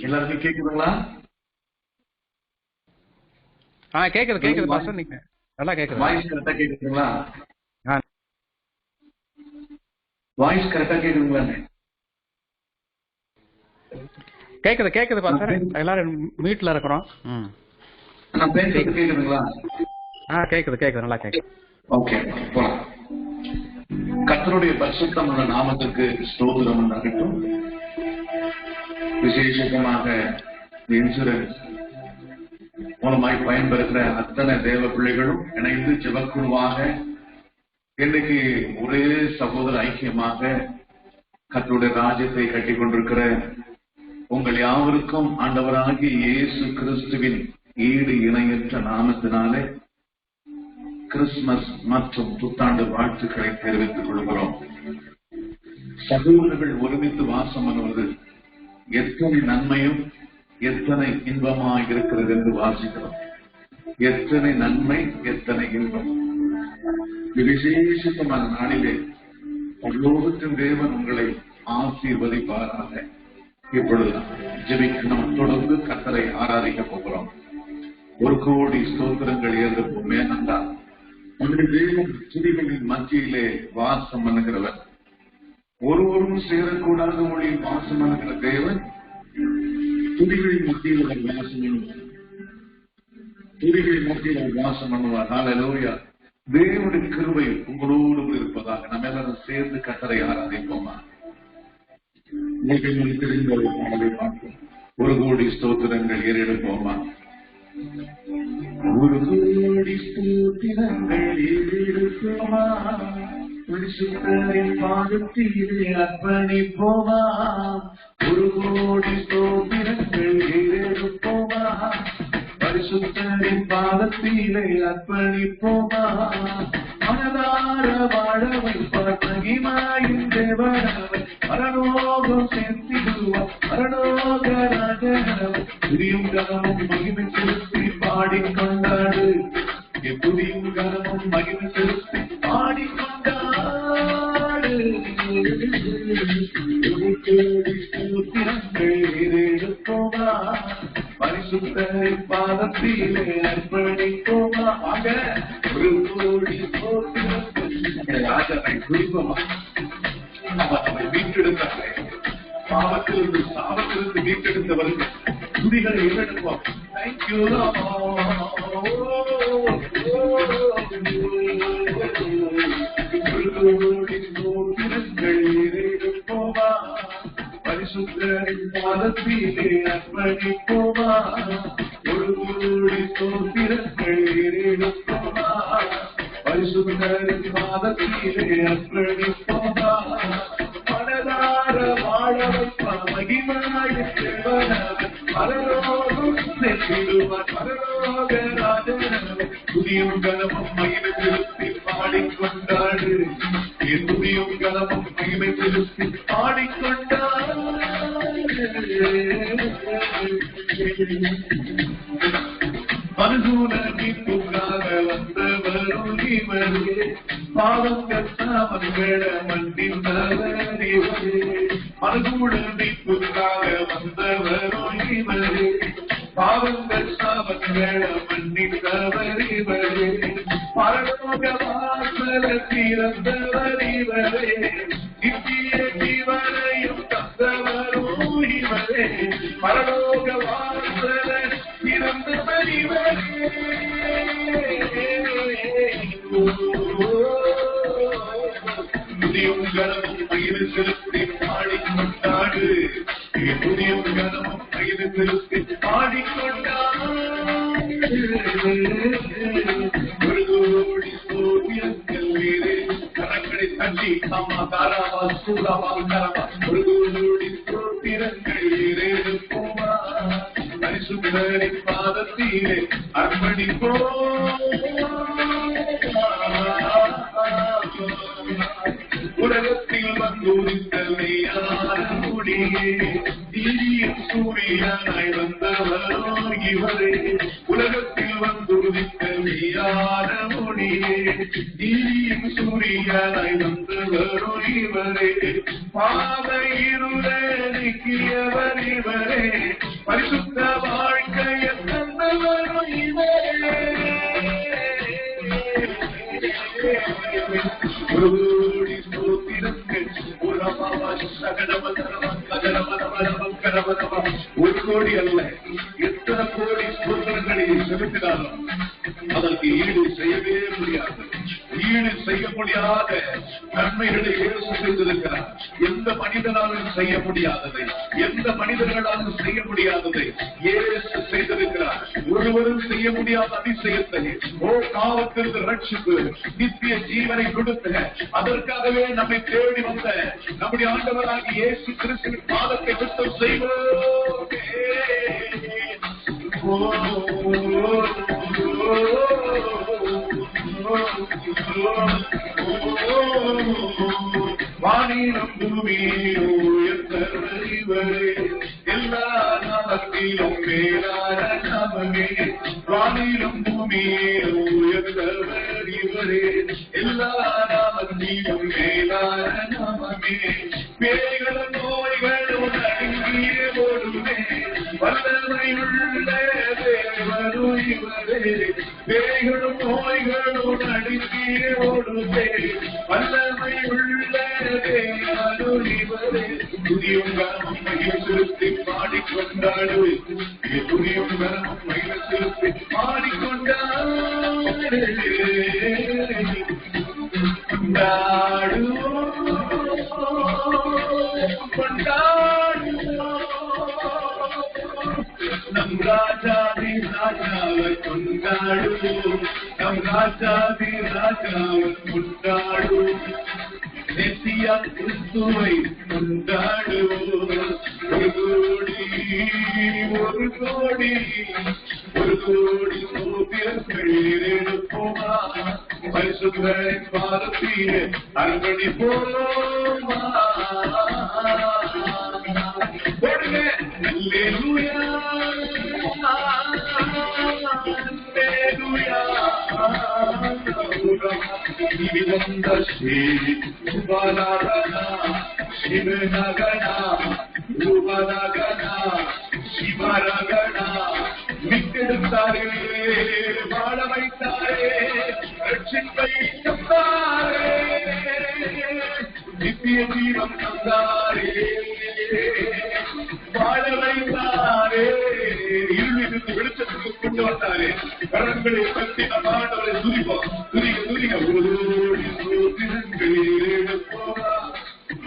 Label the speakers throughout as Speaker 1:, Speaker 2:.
Speaker 1: எல்லாருக்கும் கேக்குதுங்களா?
Speaker 2: கேக்குது பாஸ்டர், நீங்க நல்லா கேக்குது.
Speaker 1: வாய்ஸ் கரெக்டா கேக்குதுங்களா? வாய்ஸ் கரெக்டா கேக்குதுங்களா?
Speaker 2: கேக்குது பாஸ்டர், எல்லாரும் மீட்ல இருக்கிறோம்.
Speaker 1: நான் பேசுறது கேக்குதுங்களா?
Speaker 2: கேக்குது நல்லா கேக்குது.
Speaker 1: ஓகே, கர்த்தருடைய பரிசுத்தமான நாமத்துக்கு ஸ்தோத்திரம் உண்டாகட்டும். விசேஷமாக இன்சூரன்ஸ் மூலமாய் பயன்பெறுகிற அத்தனை தேவ பிள்ளைகளும் இணைந்து ஜெபக்குழுவாக இன்னைக்கு ஒரே சகோதர ஐக்கியமாக கர்த்தருடைய ராஜ்யத்தை கட்டி கொண்டிருக்கிற உங்கள் யாவருக்கும் ஆண்டவராகிய இயேசு கிறிஸ்துவின் ஈடு இணையற்ற நாமத்தினாலே கிறிஸ்துமஸ் மற்றும் புத்தாண்டு வாழ்த்துக்களை தெரிவித்துக் கொள்கிறோம். சகோதரர்கள் ஒருமித்து வாசம் பண்ணுவது எத்தனை நன்மையும் எத்தனை இன்பமாக இருக்கிறது என்று வாசிக்கிறோம். எத்தனை நன்மை, எத்தனை இன்பம். விசேஷமான நாளிலே பரலோகத்தின் தேவன் உங்களை ஆசீர்வதிப்பாராக. இப்பொழுது ஜெபிக்க நாம் தொடர்ந்து கர்த்தரை ஆராதிக்க போகிறோம். 1 கோடி ஸ்தோத்திரங்கள் ஏற்போம். ஏனென்றால் உங்களுடைய தேவன் துதிகளின் மத்தியிலே வாசம் பண்ணுகிறவர். ஒருவரும் சேரக்கூடாத மொழியில் வாசம் பண்ணுகிற தேவன் துதிகளின் மத்தியில் வாசம் பண்ணுவார். துதிகளின் மத்தியில் வாசம் பண்ணுவார். ஹல்லேலூயா. தேவனுடைய கிருபை உங்களோடு இருப்பதாக நம்ம எல்லாரும் சேர்ந்து கர்த்தரை ஆராதிப்போமா? தெரிந்த பாடலை பார்ப்போம். 1 கோடி ஸ்தோத்திரங்கள் ஏறெடுப்போமா? 1 கோடி ஸ்தோத்திரங்கள் ஏறெடுப்போமா? பரிசுத்தரின் பாதத்திலே அர்ப்பணிப்போமா? 1 கோடி ஸ்தோத்திரங்கள் ஏறெடுப்போமா? பரிசுத்தரின் பாதத்திலே அர்ப்பணிப்போமா? மனதார வாழ வைப்பார் மகிமாயின் தேவனவர். பரலோகம் சேர்த்திடுவார் பரலோக ராஜனவர். புதியும் கனமும் மகிமை செலுத்தி பாடிக்கொண்டாடு. புதியும் கனமும் மகிமை செலுத்தி பாடிக்கொண்டாடு. எடுப்போமா? பரிசுத்தரின் பாதத்திலே அர்ப்பணிப்போமா? ஆக 1 கோடி ராஜனை குறிப்போமா? நம்மை மீட்டெடுத்தாரே, பாவத்திலிருந்து சாபத்திலிருந்து மீட்டெடுத்தவர்கள் துதிகளை ஏறெடுப்போம். தேங்க்யூ எடுப்போமா? பரிசுத்தரின் பாதத்திலே அர்ப்பணிப்போமா? 1 கோடி ஸ்தோத்திரங்கள் ஏறெடுப்போமா? பரிசுத்தரின் பாதத்திலே அர்ப்பணிப்போமா? மனதார வாழ வைப்பார் மகிமாயின் தேவனவர். பரலோகம் சேர்த்திடுவார் பரலோக ராஜனவர். துதியும் கனமும் மகிமை செலுத்தி பாடிக்கொண்டாடு. துதியும் கனமும் மகிமை செலுத்தி பாடிக்கொண்டாடு. மனுஷூர மீட்புக்காக வந்தவரும் இவரே. பாவங்கள் சாமங்கள மன்னித்தவர் இவரே. மனுஷூர மீட்புக்காக வந்தவரும் இவரே. பாவங்கள் சாமங்கள மன்னித்தவர் இவரே. பரலோக வாசல திறந்தவர் இவரே. நித்திய ஜீவனையும் தந்தவரும் இவரே. பரலோக வாசல திறந்தவர் இவரே. புதியும் கனமும் மகிமை செலுத்தி பாடிக்கொண்டாடு. புதியும் கனமும் மகிமை செலுத்தி பாடிக்கொண்டாடு. 1 கோடி ஸ்தோத்திரங்கள் வீரே. கரங்களை தட்டி காமாதாராவா சூராவா கரவா. 1 கோடி ஸ்தோத்திரங்கள் ஏறெடுப்போமா? பரிசுத்தரின் பாதத்திலே அர்ப்பணிப்போமா? உலகத்தில் வந்துரித்த மெய்யான முடியே. தீயின் சூரியனாய் வந்தவரோ இவரே. உலகத்தில் வந்துரித்த மெய்யான முடியே. பூமியே நீதியின் சூரியனாய் வந்து வரும் இவரே, பாதை இருளை நீக்கியவர் இவரே, பரிசுத்த வாழ்க்கையை தந்தவரும் இவரே. ஒரு கோடி ஸ்தோத்திரங்கள் ஒரு கோடி அல்ல, எத்தனை கோடி ஸ்தோத்திரங்களை செலுத்தினாலும் அதற்கு ஈடு செய்யவே முடியாது. ஈடு செய்ய முடியாத நன்மைகளை இயேசு செய்திருக்கிறார். எந்த மனிதனாலும் செய்ய முடியாததை, எந்த மனிதர்களாலும் செய்ய முடியாததை இயேசு செய்திருக்கிறார். ஒருவரும் செய்ய முடியாத அதிசயத்தை, பாவத்திற்கு ரட்சிப்பு, நித்திய ஜீவனை கொடுத்த, அதற்காகவே நம்மை தேடி வந்த நம்முடைய ஆண்டவராகிய இயேசு கிறிஸ்துவின் பாதத்தை விட்டு செய்வோம். வானிலும் பூமியிலும் உயர்ந்தவர் இவரே, எல்லா நாமத்திலும் மேலான நாமமே. வானிலும் பூமியிலும் உயர்ந்தவர் இவரே, எல்லா நாமத்திலும் மேலான நாமமே. பேய்களும் நோய்களும் அடங்கிய ஓடுமே, வல்லமையுள்ள தேவரும் இவரே. பேய்களும் நோய்களும் அடங்கிய ஓடுமே, வல்லமையுள்ள தேவரும் இவரே. புதியும் கரமும் மகிழ் செலுத்தி பாடிக்கொண்டாடு, புதியும் கரமும் மகிழ் செலுத்தி பாடிக்கொண்டாடு. நம் ராஜாதி ராஜாவை கொண்டாடுவோம், நம் ராஜாதி ராஜாவை கொண்டாடுவோம், மெசியா கிறிஸ்துவை கொண்டாடுவோம். ஒரு கோடி ஒரு கோடி ஒரு கோடி சோதியர்கள் எடுப்போமா, பரிசுத்தரின் பாதத்தில் அர்ப்பணிப்போமா. போடுங்க அல்லேலூயா மீட்டெடுத்தாரே, வாழ வைத்தாரே, ரட்சிப்பை தந்தாரே, நித்திய ஜீவம் தந்தாரே, வாழ வைத்தாரே, இருளிலிருந்து வெளிச்சத்துக்கு கொண்டு வந்தாரே. கரங்களை பற்றி நம் ஆண்டவரை துதிப்போம். துதிக துதிக ஓடி சோதிரங்களே போவா,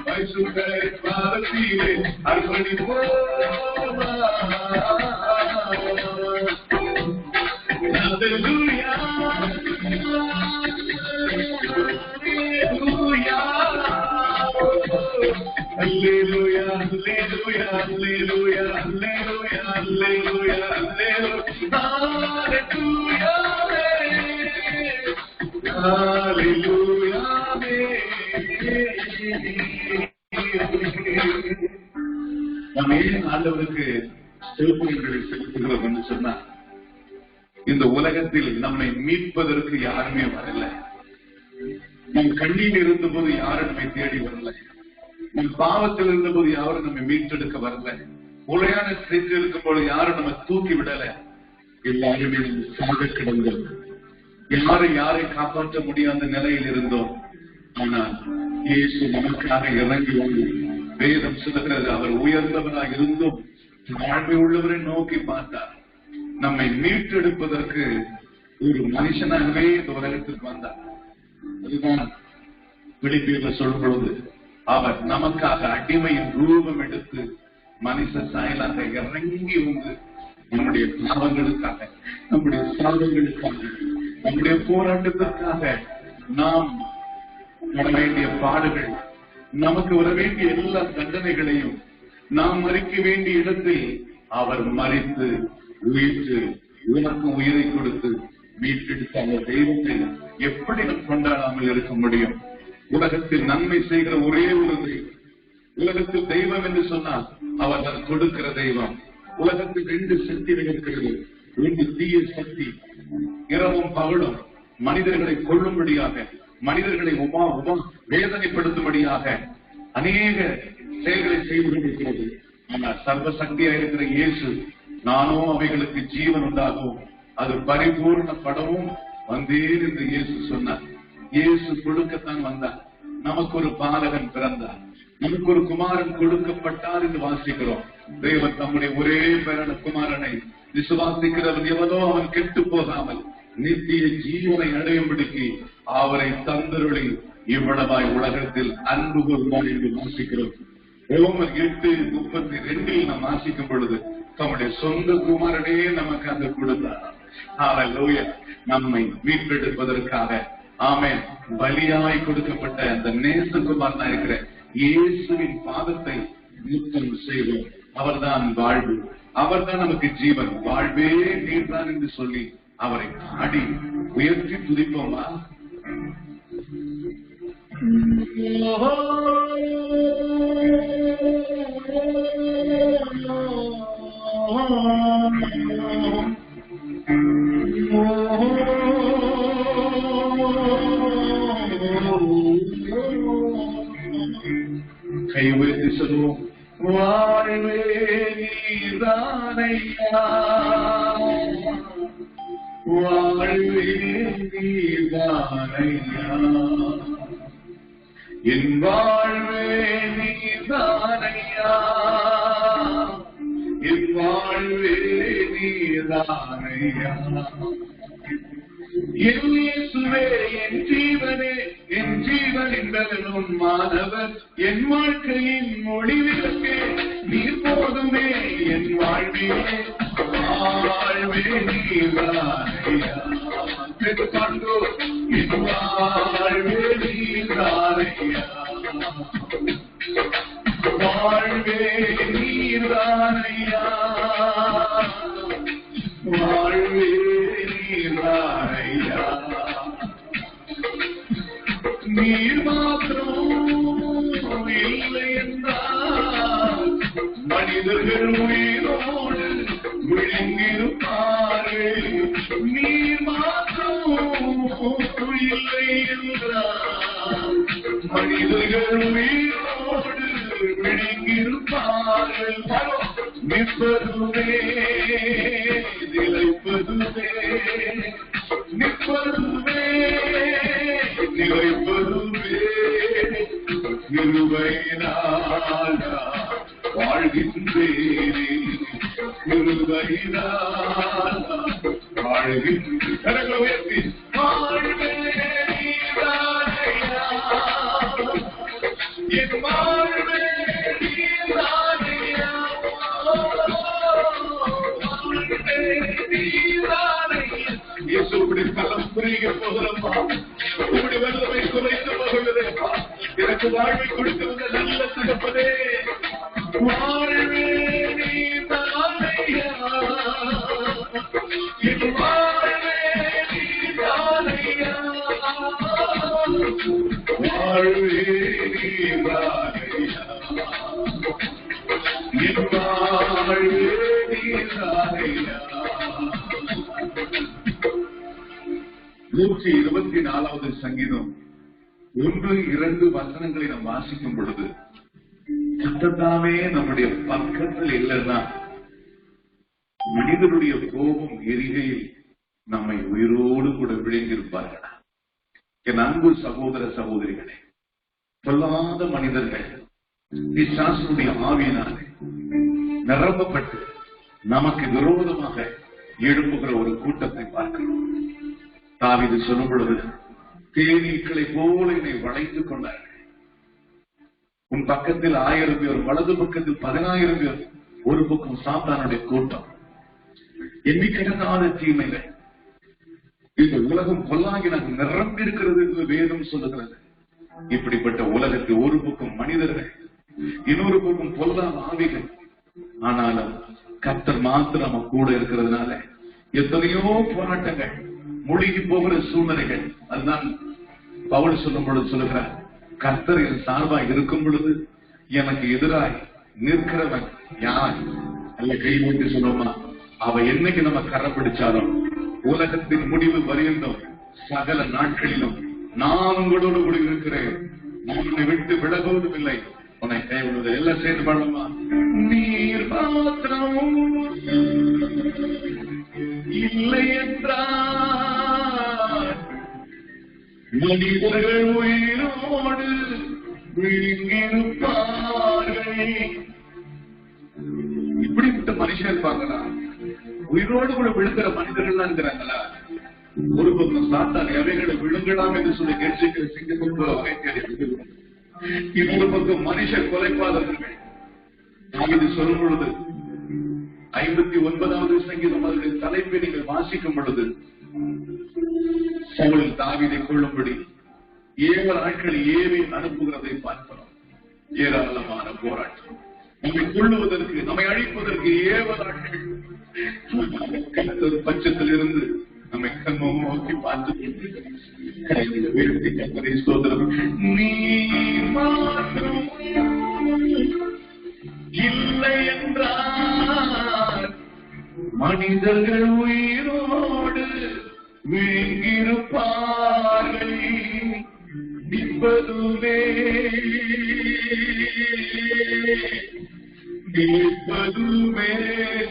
Speaker 1: பரிசுத்தரின் பாதத்திலே அர்ப்பணிப்போமா. Hallelujah, hallelujah, hallelujah, hallelujah, hallelujah, hallelujah, hallelujah, hallelujah, நாம் ஏன் ஆண்டவருக்கு செலுத்துகளை செலுத்துகிறோம் என்று சொன்னா, இந்த உலகத்தில் நம்மை மீட்பதற்கு யாருமே வரல. நம் கண்ணீர் இருந்தபோது யாரும் நம்மை தேடி வரல. நம் பாவத்தில் இருந்தபோது யாரும் நம்மை மீட்டெடுக்க வரல. உலையான செஞ்சு இருக்கும் போது யாரும் நம்ம தூக்கி விடல. எல்லாருமே சாக கிடந்தோம். யாரும் யாரை காப்பாற்ற முடியாத நிலையில் இருந்தோம். ஆனால் இயேசு நமக்காக இறங்கி வந்து வேதம் சொல்லுகிறது, அவர் உயர்ந்தவராக இருந்தும் தாழ்மை உள்ளவரை நோக்கி பார்த்தார். நம்மை மீட்டெடுப்பதற்கு ஒரு மனுஷனாகவே இந்த உலகத்திற்கு வந்தார். அதுதான் பிலிப்பியர்ல சொல்லும் பொழுது, அவர் நமக்காக அடிமையின் ரூபம் எடுத்து மனுஷ சாயலாக இறங்கி வந்து நம்முடைய பாவங்களுக்காக, நம்முடைய சாதங்களுக்காக, நம்முடைய போராட்டத்திற்காக, நாம் வர வேண்டிய பாடுகள், நமக்கு வர வேண்டிய எல்லா தண்டனைகளையும் நாம் மறிக்க வேண்டிய இடத்தில் அவர் மறித்து உயிர்த்து உனக்கு உயிரை கொடுத்து மீட்டெடுத்த அந்த தெய்வத்தை எப்படி நாம் கொண்டாடாமல் இருக்க முடியும்? உலகத்தில் நன்மை செய்கிற ஒரே ஒரு தெய்வம். உலகத்தில் தெய்வம் என்று சொன்னால் அவர் தான் கொடுக்கிற தெய்வம். உலகத்தில் 2 சக்திகள் இருக்கிறது. 2 தீய சக்தி, இரவும் பகலும். மனிதர்களை கொள்ளும்படியாக, மனிதர்களை வேதனைப்படுத்தும்படியாக அநேக செயல்களை செய்து கொண்டிருக்கிறது. ஆனால் சர்வசக்தியா இருக்கிற இயேசு, நானோ அவைகளுக்கு ஜீவன் உண்டாகும், அது பரிபூர்ணப்படவும் வந்தேன் என்று இயேசு சொன்னார். இயேசு கொடுக்கத்தான் வந்தார். நமக்கு ஒரு பாலகன் பிறந்தார், நமக்கு ஒரு குமாரன் கொடுக்கப்பட்டார் என்று வாசிக்கிறோம். தேவன் தம்முடைய ஒரே பேரான குமாரனை விசுவாசிக்கிறவன் எவனோ அவன் கெட்டு போகாமல் நித்திய ஜீவனை அடையும்படிக்கு அவரை தந்தருளி இவ்வளவாய் உலகத்தில் அன்பு கூர்ந்தார் என்று வாசிக்கிறோம். ரோமர் 8:32 நாம் வாசிக்கும் பொழுது தம்முடைய சொந்த குமாரனே நமக்கு அந்த கொடுத்தார். ஹல்லேலூயா. நம்மை மீட்டெடுப்பதற்காக ஆமென் பலியாய் கொடுக்கப்பட்ட அந்த நேசகுமாரனா இருக்கிற இயேசுவின் பாதத்தை முத்தம் செய்வோம். அவர்தான் வாழ்வு, அவர்தான் நமக்கு ஜீவன். வாழ்வே நீர்தான் என்று சொல்லி அவரை பாடி உயர்த்தி துதிப்போமா? கை உயர்த்தி சொல்லுவோம். வாழ்வே நீர்தானையா, வாழ்வே நீர்தானையா, என் வாழ்வே நீர்தானையா, என் வாழ்வே நீர்தானையா, என் இயேசுவே என் ஜீவனே, என் ஜீவனின் பலனும் மாணவர், என் வாழ்க்கையின் மொழிவிலக்கே நீர் போதுமே, என் வாழ்வே வாழ்வே நீர்தானையா, கண்டோ என் வாழ்வே நீர்தானையா, வாழ்வே நீர்தானையா, வாழ்வே நீர்தானையா, நீர் மாத்திரம் இல்லை என்றால் மனிதர்கள் உயிரோடு விழுங்கிருப்பாரே, நீர் மாத்திரம் இல்லை என்றால் மனிதர்கள் உயிரோடு விழுங்கிருப்பார்கள். நிற்பதுவே நிலைப்பதுவே, நிற்பதுவே நிலைப்பதுவே, கிருபையினால் வாழ்கின்றேனே, கிருபையினால் வாழ்கின்றேன். கரங்களை உயர்த்தி வாழ்வே நீர்தானையா, என் வாழ்வே நீர்தானையா, வாழ்வே நீர்தானையா. இயேசுவுடைய கரம் புரிய போகிறப்பா, உங்களுடைய வல்லமை குறைந்து போகிறதேப்பா, எனக்கு வாழ்வை கொடுத்து வந்த நல்ல தகப்பனே, வாழ்வே நீர்தானையா, என் வாழ்வே நீர்தானையா, வாழ்வே நீர்தானையா, என் வாழ்வே நீர்தானையா. 124வது சங்கீதம் 1-2 வசனங்களை நாம் வாசிக்கும் பொழுது, கர்த்தர்தாமே நம்முடைய பக்கத்தில் இல்லைன்னா மனிதனுடைய கோபம் எரிகையில் நம்மை உயிரோடு கூட விழுங்கியிருப்பார்களா? என் அன்பு சகோதர சகோதரிகளே, பொல்லாத மனிதர்கள் பிசாசுடைய ஆவியினாலே நிரப்பப்பட்டு நமக்கு விரோதமாக எழுப்புகிற ஒரு கூட்டத்தை பார்க்கிறோம். தாவீது சொல்லும் பொழுது, தேனீக்களை போல என்னை வளைந்து கொண்டார்கள், உன் பக்கத்தில் 1000 பேர், வலது பக்கத்தில் 10000 பேர், ஒரு பக்கம் சாத்தானுடைய கூட்டம், எண்ணிக்கிடங்காத தீமைகள். இந்த உலகம் பொல்லாங்கினாக நிரம்பி இருக்கிறது என்று வேதம் சொல்லுகிறது. இப்படிப்பட்ட உலகத்தில் ஒரு பக்கம் மனிதர்கள், இன்னொரு பக்கம் பொல்லாத ஆவிகள். ஆனாலும் கர்த்தர் மாத்திரம் நம்ம கூட இருக்கிறதுனால எத்தனையோ போராட்டங்கள், மூழ்கி போகிற சூழ்நிலைகள். அதுதான் பவுல் சொல்லும் பொழுது சொல்லுகிறார், கர்த்தர் என் சார்பாக இருக்கும் பொழுது எனக்கு எதிராய் நிற்கிறவன் யார்? அல்ல கை மூட்டி சொல்லுவோமா, அவ என்னைக்கு நம்ம கரை பிடிச்சாலும் உலகத்தின் முடிவு வரையும் சகல நாட்களிலும் நான் உங்களோடு கூட இருக்கிறேன், நான் உன்னை விட்டு விலகுவதும் இல்லை, உன்னை கைவிடுவது எல்லாம் சேர்ந்து பாடுமா. நீர் மாத்திரம் இல்லை என்றால் மனிதர்கள் உயிரோடு விழுங்கிருப்பார்கள். இப்படிப்பட்ட மனுஷன் இருப்பாங்களா? உயிரோடு கூட விழுங்குற மனிதர்கள் தான் இருக்கிறாங்களா? ஒரு பக்கம் சாத்தான் எவைகளை விழுங்கலாம் என்று சொல்லி கெடுச்சிக்கிற சிங்கத்துக்கு வகை தேடி விழுகிறோம். இன்னொரு பக்கம் மனுஷர் கொலைப்பாளர்கள். தாவீது சொல்லும் பொழுது 59வது சங்கீதம் அதனுடைய தலைப்பை நீங்கள் வாசிக்கும் பொழுது, சவுல் தாவீதை கொள்ளும்படி 7 நாட்கள் ஏறி அனுப்புகிறதை பார்க்கிறோம். ஏராளமான போராட்டம், நம்மை கொள்ளுவதற்கு, நம்மை அழிப்பதற்கு 7 நாட்கள் பட்சத்தில் இருந்து நம்மை கண்மம் நோக்கி பார்த்து நீ மாற்றம் இல்லை என்றால் மனிதர்கள் உயிரோடு விழுங்கிருப்பார்கள். நிற்பதுவே நிற்பதுமே,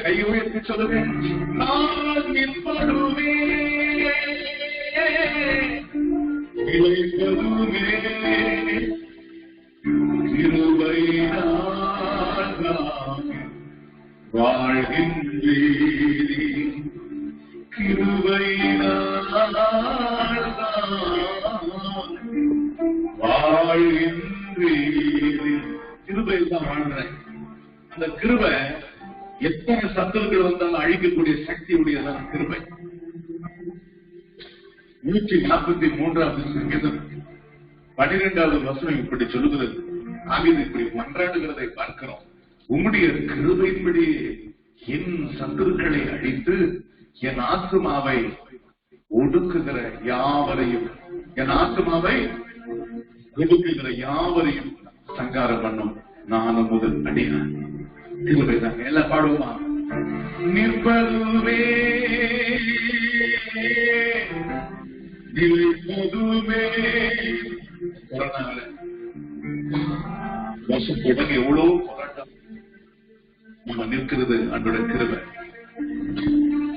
Speaker 1: கை உயர்த்தி சொல்லுவேன், நான் நிற்பதுமே நிலைப்பதுமே கிருபையினால் வாழ்கின்றேன், கிருபையினால் வாழ்கின்றேன். கிருபையில் தான் வாழ்றேன். அந்த கிருபை எத்தனை சத்துருக்கள் வந்தாலும் அழிக்கக்கூடிய சக்தி உடையதான கிருபை. 143வது சங்கீதம் 12வது வசனம் இப்படி சொல்லுகிறது. ஆகியது இப்படி மன்றாடுகிறதை பார்க்கிறோம். உம்முடைய கிருபையின்படி என் சத்துருக்களை அழித்து என் ஆத்துமாவை ஒடுக்குகிற யாவரையும், என் ஆத்துமாவை ஒடுக்குகிற யாவரையும் சங்காரம் பண்ணும் நானும் முதல் அடியான். கிருபை தாங்க. எல்லாம் பாடுவோமா? நிற்பதுவே நிற்பதுமே. கொரோனாவில வருஷம் தொடங்கி எவ்வளவு போராட்டம். நம்ம நிற்கிறது அவருடைய கிருபை,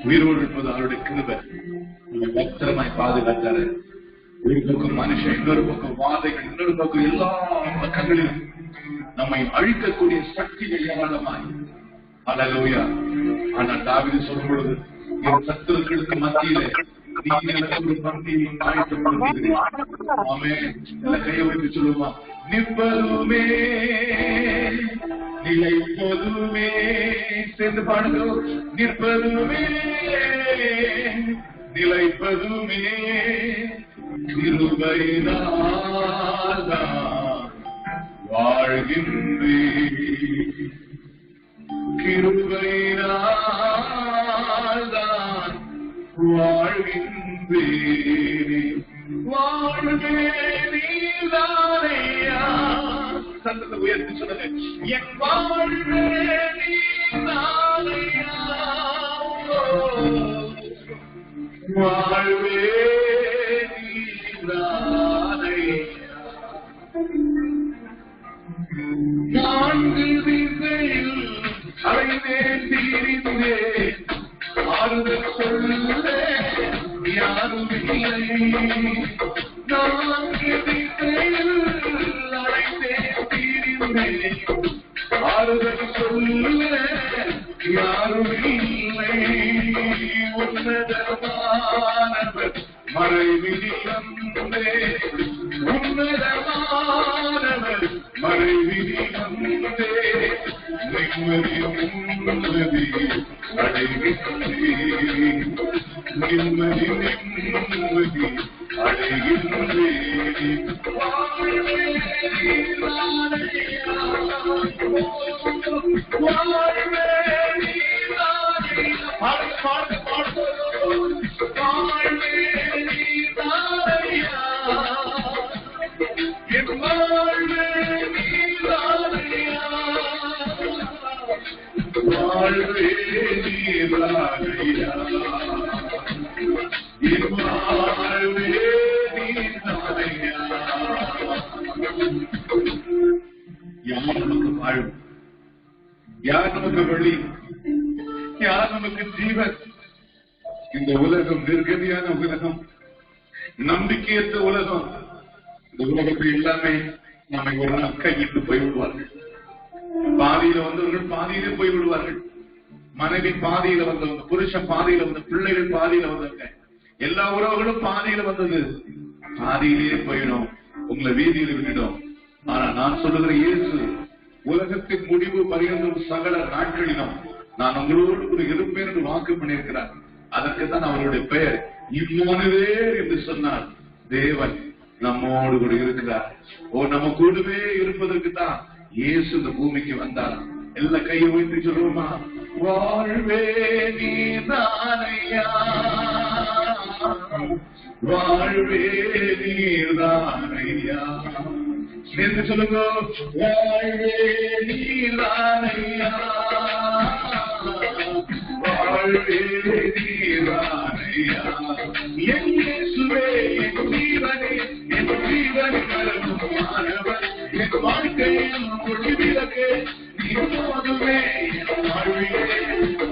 Speaker 1: உயிரோடு இருப்பது அவருடைய கிருபை. நம்ம பத்திரமாய் பாதுகாத்தாரு. ஒரு பக்கம் மனுஷன், இன்னொரு பக்கம் வாதைகள், இன்னொரு பக்கம் எல்லா பக்கங்களிலும் நம்மை அழிக்கக்கூடிய சக்திகள் ஏராளமாய். அல்லேலூயா. ஆனால் தாவீது சொல்லும் பொழுது, என் சத்துருக்களுக்கு மத்தியிலே கையை வைத்து சொல்லுமா, நிற்பதுமே நிலைப்பதுமே. சேர்ந்து பாடுங்க. நிற்பதுமே நிலைப்பதுமே கிருபையினால் வாழ்கின்றேன், கிருபையினால் வாழ்கின்றேனே. வாழ்வேனீதானையா. சத்தத்தை உயர்த்தி சொல்லுங்க. என் வாழ்வேனீதானையா. வாழ்வேனீதானையா. 4 திசையில் அலைந்தேன் திரிந்தேன், ஆறுதல் சொல்ல யாரும் இல்லை. 4 திசையில் அலைந்தேன் திரிந்தேன், ஆறுதல் சொல்ல யாரும் இல்லை. உன்னதமானவர் மறைவினில் வந்தே, உன்னதமானவர் மறைவினில் வந்தே, நிம்மதி நிம்மதி அடைகின்றேன், நிம்மதி நிம்மதி அடைகின்றேன். வாழ்வே வாழ்வு? யார் நமக்கு வழி? யார் நமக்கு ஜீவன்? இந்த உலகம் நிர்கதியான உலகம், நம்பிக்கையற்ற உலகம். இந்த உலகத்தில் எல்லாமே நம்மை ஒரு நாள் கைவிட்டு போய்விடுவார்கள். பாதியில வந்தவர்கள் பாதியிலே போய்விடுவார்கள். மனைவி பாதியில வந்தவங்க, புருஷன் பாதியில வந்த, பிள்ளைகள் பாதியில வந்தவங்க, எல்லா உறவுகளும் பாதியில வந்தது. பாதியிலேயே போயிடும், உங்களை வீதியில் விட்டுடும். ஆனா நான் சொல்லுகிற இயேசு உலகத்தின் முடிவு பரியந்தம் சகல நாட்களிலும் நான் உங்களோடு கூட இருப்பேன் என்று வாக்கு பண்ணியிருக்கிறார். அதற்குதான் அவருடைய பெயர் இம்மானுவேல் என்று சொன்னார். தேவன் நம்மோடு கூட இருக்கிறார். நம்ம கூடவே இருப்பதற்கு தான் இயேசு இந்த பூமிக்கு வந்தார். எல்லா கையை வைத்து சொல்லுவோமா? வாழ்வே நீதானையா, வாழ்வே நீதானையா என்று சொல்லுங்க. வாழ்வே நீதானையா, வாழ்வே நீதானையா, என் இயேசுவே என் ஜீவனே, என் ஜீவன் கருமானவர், என் வாழ்க்கையில் ஒளிவிளக்கே, நீ போதுமே என் வாழ்வே,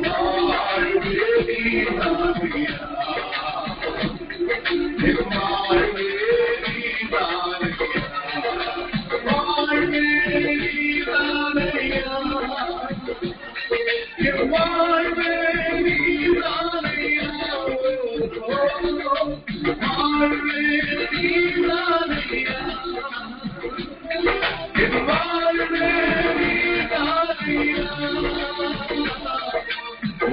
Speaker 1: வாழ்வே நீதானையா, என் வாழ்வே நீதானையா, வாழ்வே நீதானையா, என் வாழ்வே நீதானையா, வாழ்வே நீதானையா, என் வாழ்வே நீதானையா,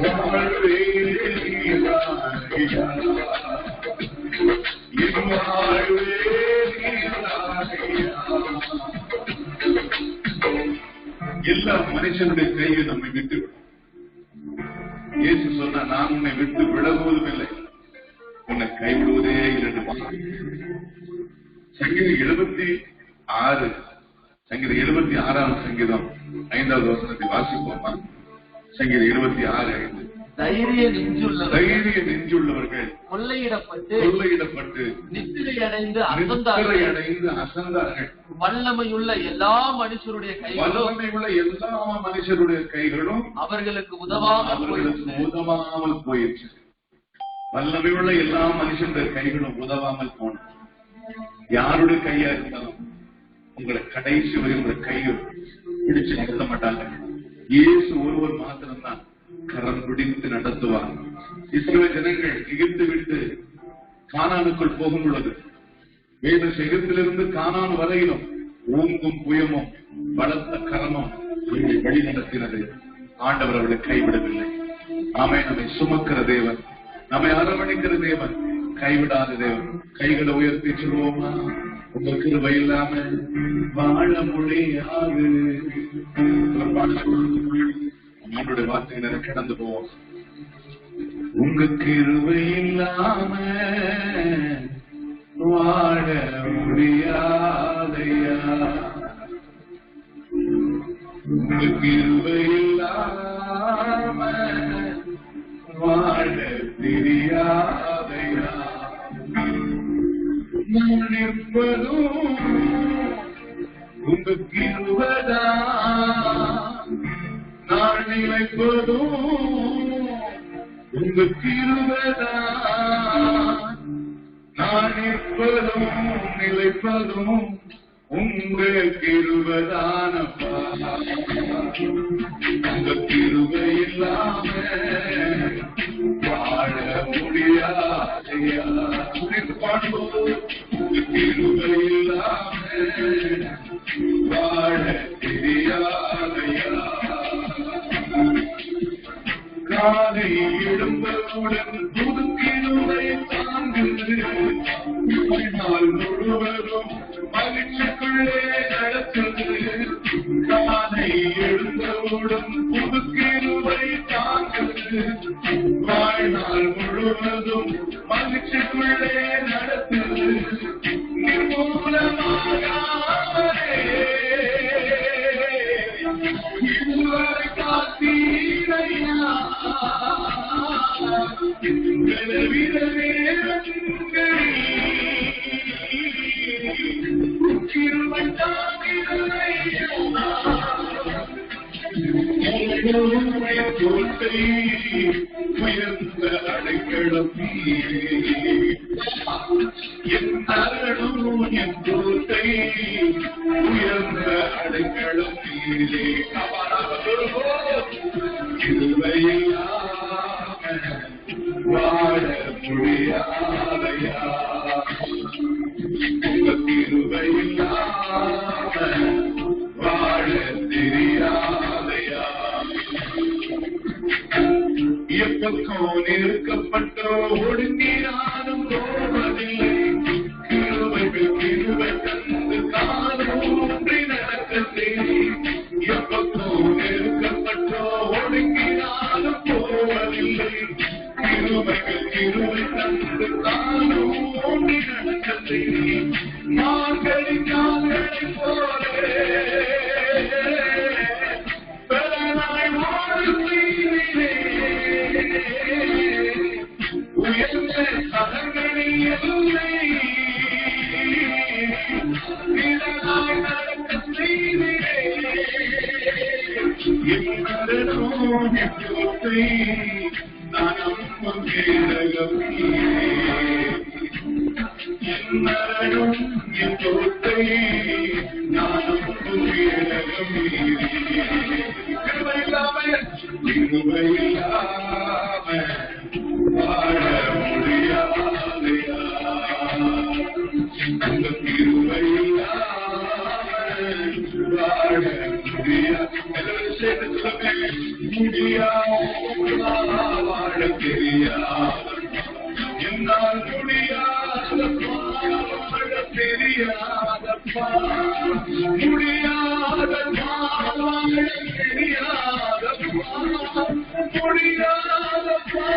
Speaker 1: வாழ்வே நீதானையா, என் வாழ்வே நீதானையா. எல்லா மனுஷனுடைய கையை நம்மை விட்டுவிடும். இயேசு சொன்னா, நான் உன்னை விட்டு விலகுவதும் இல்லை, உன்னை கைவிடுவதே இரண்டு. சங்கீதம் 76, சங்கீதம் 76ஆம் சங்கீதம் 5வது வசனத்தை வாசிப்போமா? சங்கீதம் 76:5. தைரிய நெஞ்சுள்ளவர்கள் கொள்ளையிடப்பட்டு நித்திரையடைந்து அசந்தார்கள். வல்லமையுள்ள எல்லா மனுஷருடைய கைகளும் அவர்களுக்கு உதவாமல் போயிற்று. வல்லமையுள்ள எல்லா மனுஷருடைய கைகளும் உதவாமல் போன. யாருடைய கையா இருந்தாலும் உங்களை கடைசி வரை உங்களை கையை பிடிச்சு நடத்த மாட்டாங்க. இயேசு ஒருவர் மாத்திரம்தான் கரம் பிடித்து நடத்துவார். இஸ்ரவேல் ஜனங்கள் எகிப்து விட்டு கானானுக்குள் போகும் பொழுது வேத எகிப்திலிருந்து கானான் வரையிலும் ஓங்கும் புயமும் பலத்த கரமும் வழி நடத்தினது. ஆண்டவர் அவர்களை கைவிடவில்லை. ஆமென். நம்மை சுமக்கிற தேவன், நம்மை அரவணைக்கிற தேவன், கைவிடாத தேவன். கைகளை உயர்த்தி சொல்லுவோமா? உங்க கிருபை இல்லாம வாழ முடியாது. நம்மளுடைய வார்த்தைகளை கடந்து போவோம். உங்க கிருபை இல்லாம வாழ முடியாதையா, உங்க கிருபை இல்லாம வாழ தெரியாதையா. நான் நிற்பதும் உங்க கிருபைதான், நான் நிலைப்பதும் உங்க கிருபைதான், நான் நிற்பதும் நிலைப்பதும் உங்க கிருபைதானப்பா. உங்க கிருபை இல்லாம வாழ முடியாதையா. பாடுவோம். உங்க கிருபை இல்லாம வாழ தெரியாதையா. காலை எழும்பவுடன் புது கிருபை தாங்குது, நாள் முழுவதும் மகிழ்ச்சிக்குள்ளே நடத்துது. காலை எழுந்தவுடன் புது கிருபை தாங்குது, வாழ்நாள் முழுவதும் மகிழ்ச்சிக்குள்ளே நடத்துது. நிர்மூலமாகாமலே இதுவரை காத்தீரையா, கிருபை தாங்கிரையா. கோட்டை உயர்ந்த அடைக்கலம் என் அரணம் என் கோட்டை உயர்ந்த அடைக்கலம் வாழ முடியாதையா வாழ தெரியாதையா எப்பக்கம் நெருக்கப்பட்டோ ஒடுங்கினாலும் போவதில்லை கிருபை தந்து காலூன்றி நடக்கத்தே எப்பக்கம் நெருக்கப்பட்டோ ஒடுங்கினாலும் போவதில்லை கிருபை தந்து காலூன்றி நடக்கத்தே நாங்களை போலே பலனாய் வாழ்க்கையிலே உயர்ந்த சகங்களில் இல்லை நிழலாய் நடக்க செய்திலே என்னோட்டை நான் என்னரும் என் தோட்டை நானும் வாழ முடியாதையா அந்த திருவையில்லாம வாழ முடியா வாழ தெரியாது என்னால் முடியாதப்பா வாழ தெரியாதப்பா முடியாதப்பா வாழ தெரியாதப்பா முடியாதப்பா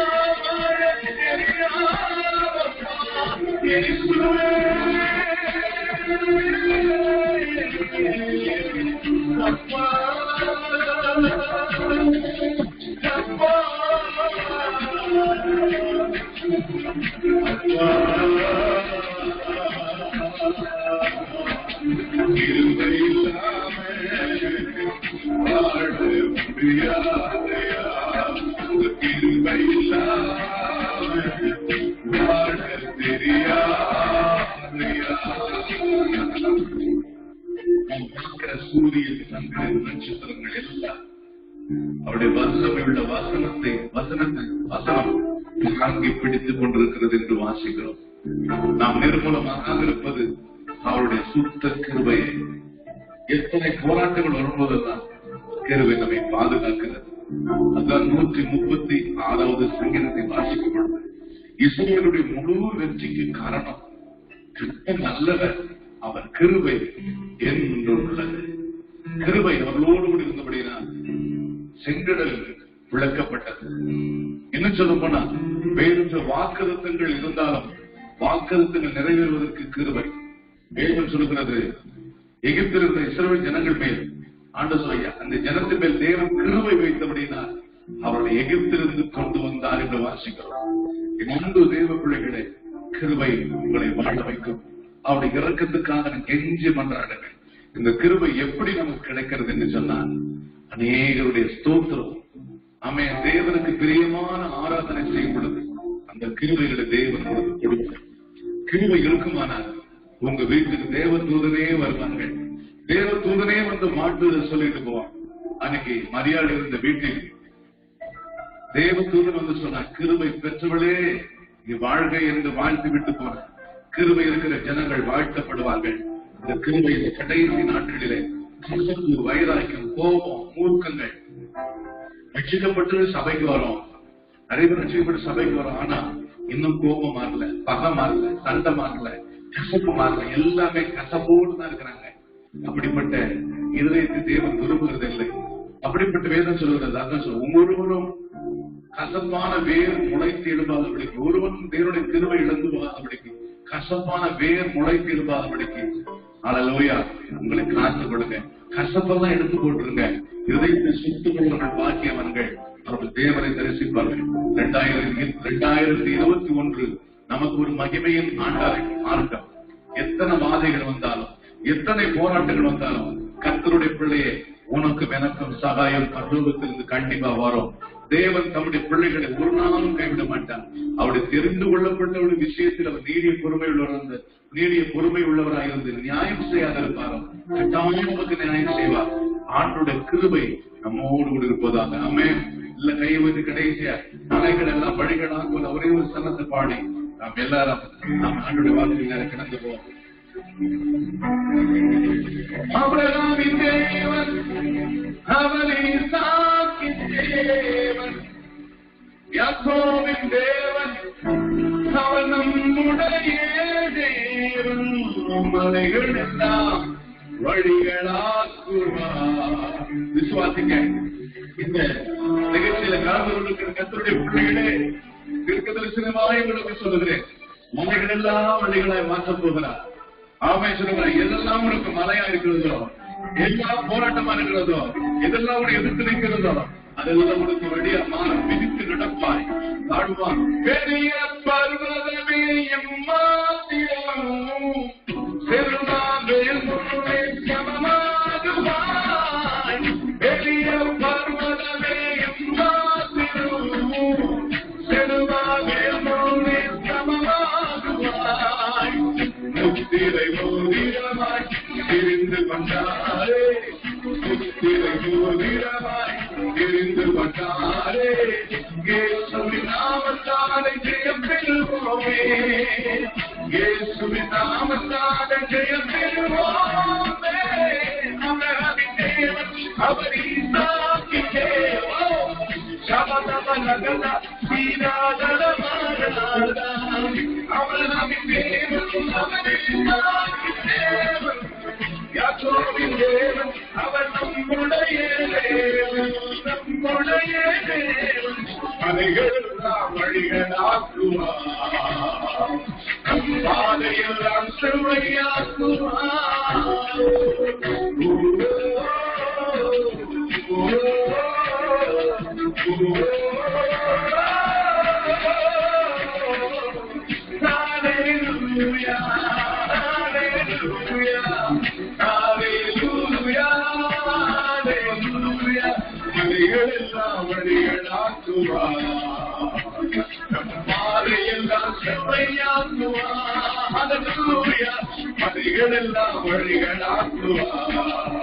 Speaker 1: வாழ தெரியாதப்பா இயேசுவே அப்பா அப்பா சூரியன் சந்திரன் நட்சத்திரங்கள் எல்லாம் அவருடைய வசனத்தை வசனம் தாங்கி பிடித்துக் கொண்டிருக்கிறது என்று வாசிக்கிறோம். நாம் நிர்மூலமாக இருப்பது அவருடைய சுத்த கிருபையை. எத்தனை போராட்டங்கள் வரும்போதுதான் கிருபை நம்மை பாதுகாக்கிறது. அதான் 136வது சங்கீதத்தை வாசிக்கப்படும். இஸ்ரவேலுடைய முழு வெற்றிக்கு காரணம் நல்லவர், அவர் கிருபை என்றும் உள்ளது. கிருபை அவர்களோடு கூட இருந்தபடிதான் செங்கடல் விளக்கப்பட்டது. என்ன சொல்ல போனா வேறு வாக்குறுத்தங்கள் இருந்தாலும் வாக்குறுத்தங்கள் நிறைவேறுவதற்கு கிருபை. வேதம் சொல்லுகிறது, எகிப்தில் இருந்த இஸ்ரவேல் ஜனங்கள் மேல் ஆண்டவரையா அந்த ஜனத்தின் மேல் தேவன் கிருபை வைத்தபடினால் அவருடைய எகிப்திலிருந்து கொண்டு வந்தார் என்று வாசிக்கிறோம். அன்பு தேவ பிள்ளைகளே, கிருபை உங்களை வாழ வைக்கும். அவருடைய இறக்கத்துக்காக கெஞ்சி மன்றாடுங்கள். இந்த கிருபை எப்படி நமக்கு கிடைக்கிறது என்று சொன்னால் அநேகருடைய ஸ்தோத்திரம் ஆமென். தேவனுக்கு பிரியமான ஆராதனை செய்யப்படுது. அந்த கிருபைகளை தேவன் கொடுக்க கிருபை இருக்குமானால் உங்க வீட்டுக்கு தேவ தூதனே வருவாங்க. தேவ தூதனே வந்து மாட்டு சொல்லிட்டு போவான். அன்னைக்கு மரியாதை இருந்த வீட்டில் தேவ தூதன் வந்து சொன்னார், கிருபை பெற்றவளே நீ வாழ்க என்று வாழ்த்து விட்டு போன. கிருபை இருக்கிற ஜனங்கள் வாழ்த்தப்படுவார்கள். இந்த கிருபை இந்த கடைசி நாட்களிலே கசப்பு, வைராக்கியம், கோபம், மூர்க்கங்கள் ரட்சிக்கப்பட்டு சபைக்கு வரும். நிறைய பேர் ரட்சிக்கப்பட்டு சபைக்கு வரும். ஆனா இன்னும் கோபம் மாறல, பகை மாறல, சண்டை மாறல, கசப்பு மாறல, எல்லாமே கசப்போடு தான் இருக்கிறாங்க. அப்படிப்பட்ட இதயத்தை தேவன் விரும்புகிறது இல்லை. அப்படிப்பட்ட வேதம் சொல்லுகிறது. அதான் சொல்ல ஒவ்வொருவரும் கசப்பான வேர் முளைத்து எழுப்பாதபடிக்கு, ஒருவன் தேவனுடைய கிருபை இழந்து போகாதபடிக்கு, கசப்பான வேர் முளைத்து எழுப்பாதபடிக்கு அல்லேலூயா உங்களை காத்துக் கொடுங்க. கசப்பெல்லாம் எடுத்து போட்டுருங்க. இதயத்தை சுத்தம் உள்ளவர்கள் பாக்கியவன்கள், அவர்கள் தேவனை தரிசிப்பார்கள். 2021 நமக்கு ஒரு மகிமையின் ஆண்டாரை மார்க்கம். எத்தனை வாதைகள் வந்தாலும், எத்தனை போராட்டங்கள் வந்தாலும், கர்த்தருடைய பிள்ளையை உனக்கும் எனக்கும் சகாயம் பரலோகத்திலிருந்து கண்டிப்பா வரும். தேவன் தம்முடைய பிள்ளைகளை ஒரு நாளும் கைவிட மாட்டார். அவருடைய தெரிந்து கொள்ளப்பட்டவருடைய விஷயத்தில் அவர் நீடிய பொறுமை உள்ளவராயிருந்து நியாயம் செய்யாத இருப்பாரோ கட்டாயம் நமக்கு நியாயம் செய்வார். ஆண்டோட கிருபை நம்மோடு கூட இருப்பதாக. ஆமென். இல்ல கையை வந்து கடைசியா தலைகள் எல்லாம் வழிகளாக ஒரே ஒரு சனத்தை பாடி நாம் எல்லாரும் நாம் ஆண்டோட வார்த்தையில கிடந்து போவோம். ஆபிரகாமின் தேவன், அவர் ஈசாக்கின் தேவன், யாக்கோபின் தேவன், அவர் நம்முடைய தேவன். மலைகள் எல்லாம் வழிகளாக்குவார். விசுவாசிக்க இந்த நிகழ்ச்சியில கலந்து கொண்டிருக்கிற கர்த்தருடைய பிள்ளைகளே, தீர்க்கதரிசனமாய் உங்களுக்கு சொல்லுகிறேன், மலைகள் எல்லாம் வழிகளாய் மாற்றப் போகிறார். ஆமென் சொல்லுகிறேன். எதெல்லாம் உனக்கு மலையா இருக்கிறதோ, எல்லாம் போராட்டமா இருக்கிறதோ, எதெல்லாம் உனக்கு எதிர்த்து நிற்கிறதோ, அதெல்லாம் உனக்கு வழியா மாற மிதித்து நடப்பாய், தாழ்வான். பெரிய பர்வதமே எம்மாத்திரம் செல்வாவேல் முன்னே சமமாகுவாய். பெரிய பர்வதமே எம்மாத்திரம் செல்வாவேல் முன்னே சமமாகுவாய். முத்திரை மோதிரமாய் தெரிந்து கொண்டாரே, முத்திரை மோதிரமாய் தெரிந்து கொண்டாரே, இயேசுவின் நாமத்தாலே ஜெயம் பெறுவோமே, இயேசுவின் நாமத்தாலே ஜெயம் பெறுவோமே. அபிரகாமின் தேவன், அவர் ஈசாக்கின் தேவன், சபதமலகல சீராதலமானதா. அபிரகாமின் தேவன், அவர் ஈசாக்கின் தேவன், யாக்கோபின் தேவன், அவர் நம்முடைய தேவன், நம்முடைய தேவன். அதையெல்லாம் வழிகளாக்குவார், பாதையெல்லாம் செவ்வையாக்குவார். Hallelujah, hallelujah, hallelujah, hallelujah. மலைகளெல்லாம் வழிகளாக்குவார், பாதையெல்லாம் செவ்வையாக்குவார். Hallelujah, மலைகளெல்லாம் வழிகளாக்குவார்.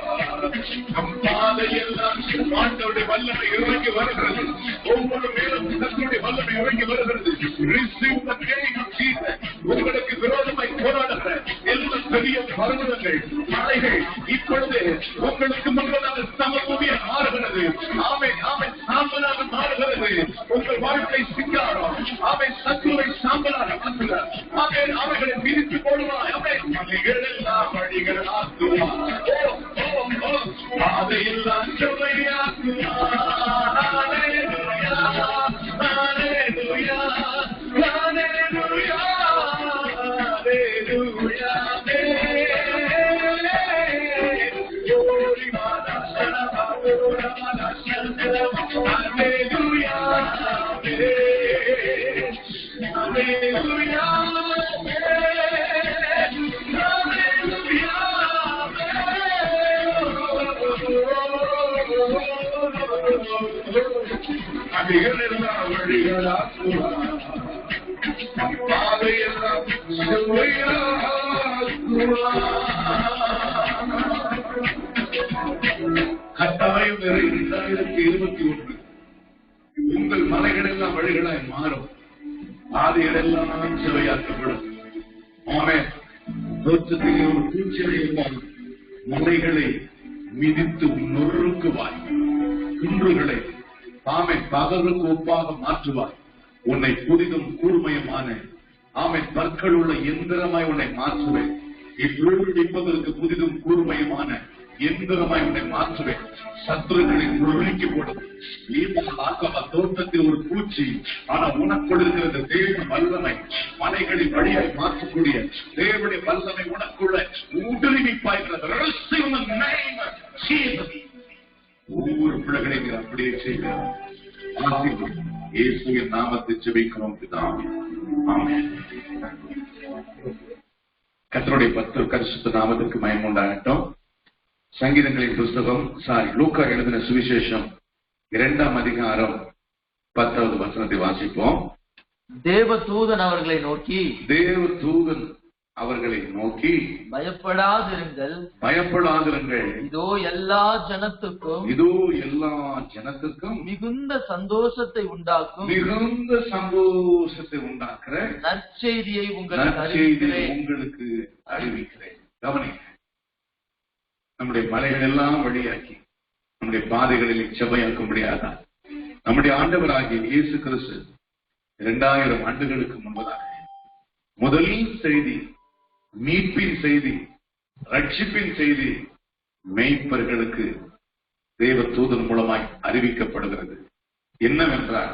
Speaker 1: நம் பாதையெல்லாம் ஆண்டவருடைய வல்லமை இறங்கி வருகிறது. ஒவ்வொரு மேலும் தன்னுடைய வல்லமை இறங்கி வருகிறது. Receive the name of Jesus. உங்களுக்கு விரோதமாய் போராடுகிற எல்லா பெரிய பர்வதங்கள், மலைகள் இப்பொழுது உங்களுக்கு முன்பதாக சமபூமியாக மாறுகிறது. ஆமென், ஆமென், சாம்பலாக மாறுகிறது. உங்கள் வாழ்க்கை சிங்காரம், ஆமென், சத்துருவை சாம்பலாக மாற்றுகிறார். ஆமென், அவைகளை பிரித்து போடுவார். ஆமென், மலைகள் எல்லாம் வழிகள் ஆக்குவார், அதையெல்லாம் செவ்வையாக்குவார். ஹல்லேலூயா, ஹல்லேலூயா, ஹல்லேலூயா, ஹல்லேலூயா. அடிகளெல்லாம் வழிகளாக்குவார், பாதையெல்லாம் கட்டாயம் 2021 உங்கள் மலைகள் எல்லாம் வழிகளாய் மாறும், பாதைகள் எல்லாம் செவையாக்கப்படும். ஆமென். தோற்றத்தில் ஒரு பூச்செடியால் மலைகளை மிதித்து நொறுக்குவாய், குன்றுகளை ஆமென் பகலுக்கு ஒப்பாக மாற்றுவாய். உன்னை புதிதும் கூர்மையுமான ஆமென் பற்கள் உள்ள எந்திரமாய் உன்னை மாற்றுவேன். இப்பொழுது நிற்பதற்கு புதிதும் கூர்மையுமான எந்திரமாய் உன்னை மாற்றுவேன். சத்துருக்களை நொறுக்கி போடும். தோட்டத்தில் ஒரு பூச்சி, ஆனா உனக்குள் இருக்கிறது தேவ வல்லமை. மலைகளின் வழியை மாற்றக்கூடிய தேவனுடைய வல்லமை உனக்குள்ள ஊடுருவி பாய்கிறது. ஒவ்வொரு பிள்ளைகளை அப்படியே செய்கிறார். இயேசுவின் நாமத்தை ஜெபிக்கிறோம் பிதாவே, ஆமென். கர்த்தருடைய பரிசுத்த நாமத்திற்கு மகிமை உண்டாகட்டும். சங்கீதங்களின் புஸ்தகம் லூக்கா எழுதின சுவிசேஷம் 2ஆம் அதிகாரம் 10வது வசனத்தை வாசிப்போம்.
Speaker 3: தேவதூதன் அவர்களை நோக்கி பயப்படாதிருங்கள், இதோ எல்லா ஜனத்துக்கும் மிகுந்த சந்தோஷத்தை உண்டாக்குற நற்செய்தியை உங்களுக்கு அறிவிக்கிறேன். கவனிங்க, நம்முடைய மலைகள் எல்லாம் வழியாக்கி நம்முடைய பாதைகளில் செவ்வையாக்க முடியாதா? நம்முடைய ஆண்டவராகிய இயேசு கிறிஸ்து 2000 ஆண்டுகளுக்கு முன்பதாக முதல் செய்தி, மீட்பின் செய்தி, ரட்சிப்பின் செய்தி மேய்ப்பர்களுக்கு தேவதூதன் மூலமாய் அறிவிக்கப்படுகிறது. என்னவென்றால்,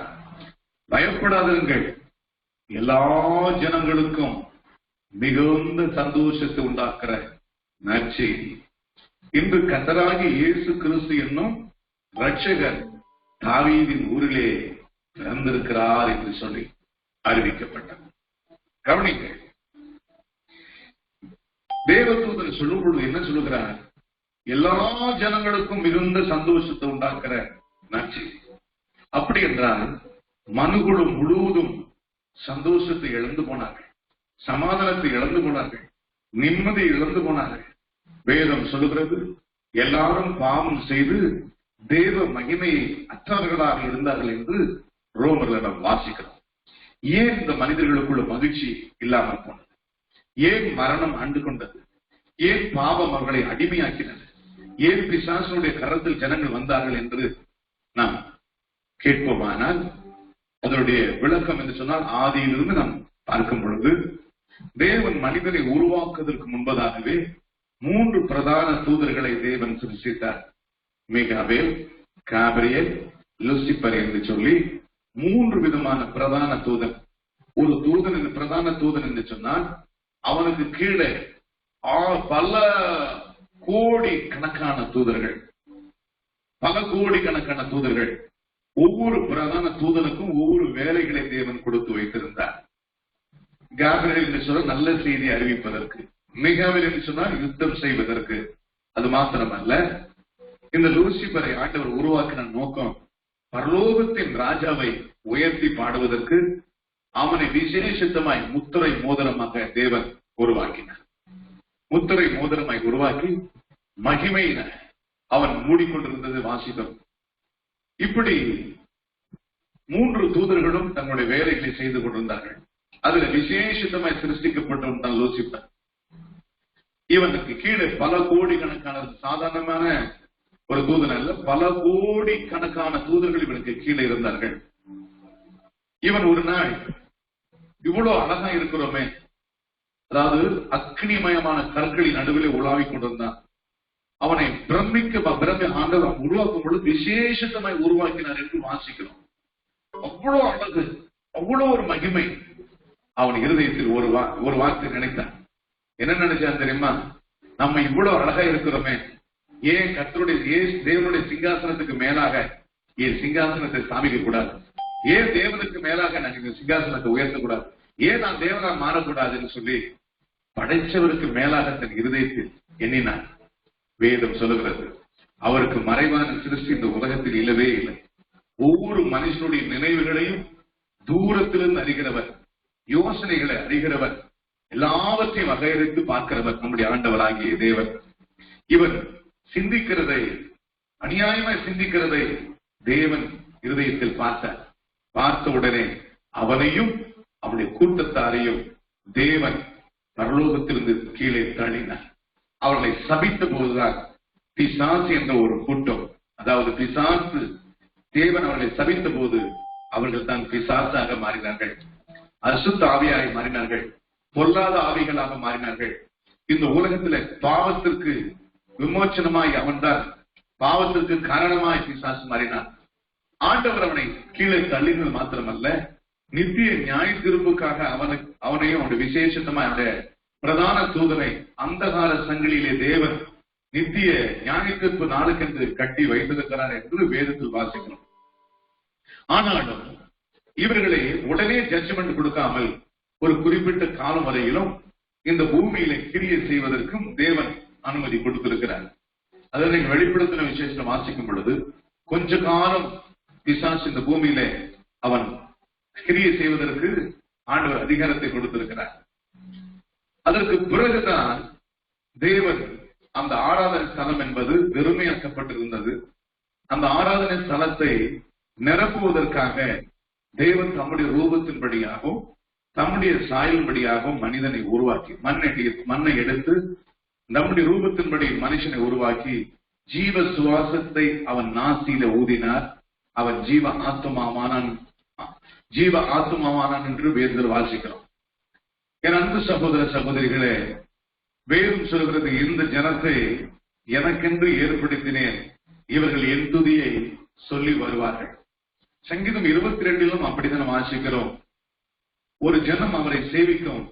Speaker 3: பயப்படாதீர்கள், எல்லா ஜனங்களுக்கும் மிகுந்த சந்தோஷத்தை உண்டாக்குற நற்செய்தி. இன்று கர்த்தராகிய இயேசு கிறிஸ்து என்னும் ரட்சகர் தாவீதின் ஊரிலே பிறந்திருக்கிறார் என்று சொல்லி அறிவிக்கப்பட்டது. கவனிங்க, தேவதூதன் சொல்லும் பொழுது என்ன சொல்லுகிறார்? எல்லா ஜனங்களுக்கும் மிகுந்த சந்தோஷத்தை உண்டாக்குற நற்செய்தி. அப்படி என்றால் மனுகுழு முழுவதும் சந்தோஷத்தை இழந்து போனார்கள், சமாதானத்தை இழந்து போனார்கள், நிம்மதியை இழந்து போனார்கள். வேதம் சொல்லுகிறது, எல்லாரும் பாவம் செய்து தேவ மகிமையை அற்றவர்களாக இருந்தார்கள் என்று ரோமர்களிடம் வாசிக்கிறோம். ஏன் இந்த மனிதர்களுக்குள்ள மகிழ்ச்சி இல்லாமல் போனது? ஏன் மரணம் ஆண்டு கொண்டது? ஏன் பாவம் அவர்களை அடிமையாக்கினது? ஏன் பிசாசனுடைய கரத்தில் ஜனங்கள் வந்தார்கள் என்று நாம் கேட்போமானால், அதனுடைய விளக்கம் என்று சொன்னால், ஆதியிலிருந்து நாம் பார்க்கும் பொழுது தேவன் மனிதனை உருவாக்குவதற்கு முன்பதாகவே 3 பிரதான தூதர்களை தேவன் சிருஷ்டித்தார். மிகாவேல், காபிரியேல், லூசிபர் என்று சொல்லி 3 விதமான பிரதான தூதன். ஒரு தூதன், பிரதான தூதன் என்று சொன்னால் அவனுக்கு கீழே பல கோடி கணக்கான தூதர்கள், பல கோடி கணக்கான தூதர்கள். ஒவ்வொரு பிரதான தூதனுக்கும் ஒவ்வொரு வேலைகளை தேவன் கொடுத்து வைத்திருந்தார். காபிரியேல் என்று சொன்னால் நல்ல செய்தி அறிவிப்பதற்கு, மிகாவேல் என்று சொன்னால் யுத்தம் செய்வதற்கு. அது மாத்திரமல்ல, இந்த லூசிபரை ஆண்டவர் உருவாக்கின நோக்கம் பரலோகத்தின் ராஜாவை உயர்த்தி பாடுவதற்கு. அவனை விசேஷித்தமாய் முத்திரை மோதிரமாக தேவன் உருவாக்கினார். முத்திரை மோதிரமாய் உருவாக்கி மகிமையின அவன் மூடிக்கொண்டிருந்தது வாசிக்கும். இப்படி 3 தூதர்களும் தங்களுடைய வேலைகளை செய்து கொண்டிருந்தார்கள். அதுல விசேஷித்தமாய் சிருஷ்டிக்கப்பட்டவன் தான் லூசிபர். இவனுக்கு கீழே பல கோடி கணக்கான, சாதாரணமான ஒரு தூதன் அல்ல, பல கோடி கணக்கான தூதர்கள் இவனுக்கு கீழே இருந்தார்கள். இவன் ஒரு நாள் இவ்வளவு அழகா இருக்கிறோமே, அதாவது அக்னிமயமான கற்களின் நடுவிலே உலாவிக் கொண்டிருந்தான். அவனை ஆண்டவர் உருவாக்கும் பொழுது விசேஷமாய் உருவாக்கினார் என்று வாசிக்கிறோம். அவ்வளவு அழகு, அவ்வளவு ஒரு மகிமை. அவன் இருதயத்தில் ஒரு வார்த்தை நினைத்தான். என்ன நினைச்சான் தெரியுமா? நம்ம இவ்வளவு அழகா இருக்கிறோமே, ஏன் கர்த்தருடைய தேவனுடைய சிங்காசனத்துக்கு மேலாக என் சிங்காசனத்தை ஸ்தாபிக்க கூடாது? ஏன் தேவனுக்கு மேலாக நான் இந்த சிங்காசனத்தை உயர்த்தக்கூடாது? ஏன் நான் தேவனா மாறக்கூடாதுன்னு சொல்லி படைச்சவருக்கு மேலாக தன் இருதயத்தில் எண்ணினான். வேதம் சொல்லுகிறது, அவருக்கு மறைவான சிருஷ்டி இந்த உலகத்தில் இல்லவே இல்லை. ஒவ்வொரு மனுஷனுடைய நினைவுகளையும் தூரத்திலிருந்து அறிகிறவர், யோசனைகளை அறிகிறவர், எல்லாவற்றையும் வகையறுத்து பார்க்கிறவர் நம்முடைய ஆண்டவராகிய தேவன். இவர் சிந்திக்கிறதை, அநியாயமாய் சிந்திக்கிறதை தேவன் இருதயத்தில் பார்த்தார். பார்த்த உடனே அவனையும் அவனுடைய கூட்டத்தாரையும் தேவன் பரலோகத்திலிருந்து கீழே தள்ளினார். அவர்களை சபித்த போதுதான் பிசாசு என்ற ஒரு கூட்டம், அதாவது பிசாசு, தேவன் அவர்களை சபித்த போது அவர்கள் தான் பிசாசாக மாறினார்கள், அசுத்த ஆவியாக மாறினார்கள், பொல்லாத ஆவிகளாக மாறினார்கள். இந்த உலகத்துல பாவத்திற்கு விமோச்சனமாய் அவன்தான், பாவத்திற்கு காரணமாய் பிசாசு மாறினான். ஆண்டவர் அவனை கீழே தள்ளினது மாத்திரமல்ல, நித்திய நியாய தீர்ப்புக்காக அவனையும் அவனுடைய விசேஷமாய் அவனுடைய பிரதான தூதனை அந்தகார சங்கிலியிலே தேவன் நித்திய நியாய தீர்ப்பு நாளுக்கென்று கட்டி வைத்திருக்கிறார் என்று வேதத்தில் வாசிக்கிறோம். ஆனாலும் இவர்களை உடனே ஜட்ஜ்மெண்ட் கொடுக்காமல் ஒரு குறிப்பிட்ட காலம் வரையிலும் இந்த பூமியில கிரியை செய்வதற்கும் தேவன் அனுமதி கொடுத்திருக்கிறார். அதை நீங்க வெளிப்படுத்தின விசேஷம் வாசிக்கும் பொழுது கொஞ்ச காலம் பிசாசு இந்த பூமியில அவன் கிரியை செய்வதற்கு ஆண்டவர் அதிகாரத்தை கொடுத்திருக்கிறார். அதற்கு பிறகுதான் தேவன் அந்த ஆராதனை ஸ்தலம் என்பது வெறுமையாக்கப்பட்டிருந்தது. அந்த ஆராதனை ஸ்தலத்தை நிரப்புவதற்காக தேவன் தம்முடைய ரூபத்தின்படியாகவும் தம்முடைய சாயலின்படியாகவும் மனிதனை உருவாக்கி மண்ணை எடுத்து நம்முடைய ரூபத்தின்படி மனுஷனை உருவாக்கி ஜீவ சுவாசத்தை அவன் நாசியில ஊதினார். அவன் ஜீவ ஆத்துமாவானான் என்று வேதத்தில் வாசிக்கிறோம். என் அன்பு சகோதர சகோதரிகளே, வேதம் சொல்கிறது, இந்த ஜனத்தை எனக்கென்று ஏற்படுத்தினேன், இவர்கள் என் துதியை சொல்லி வருவார்கள். சங்கீதம் 22 அப்படித்தான் வாசிக்கிறோம். ஒரு ஜனம் அவரை சேவிக்கும்,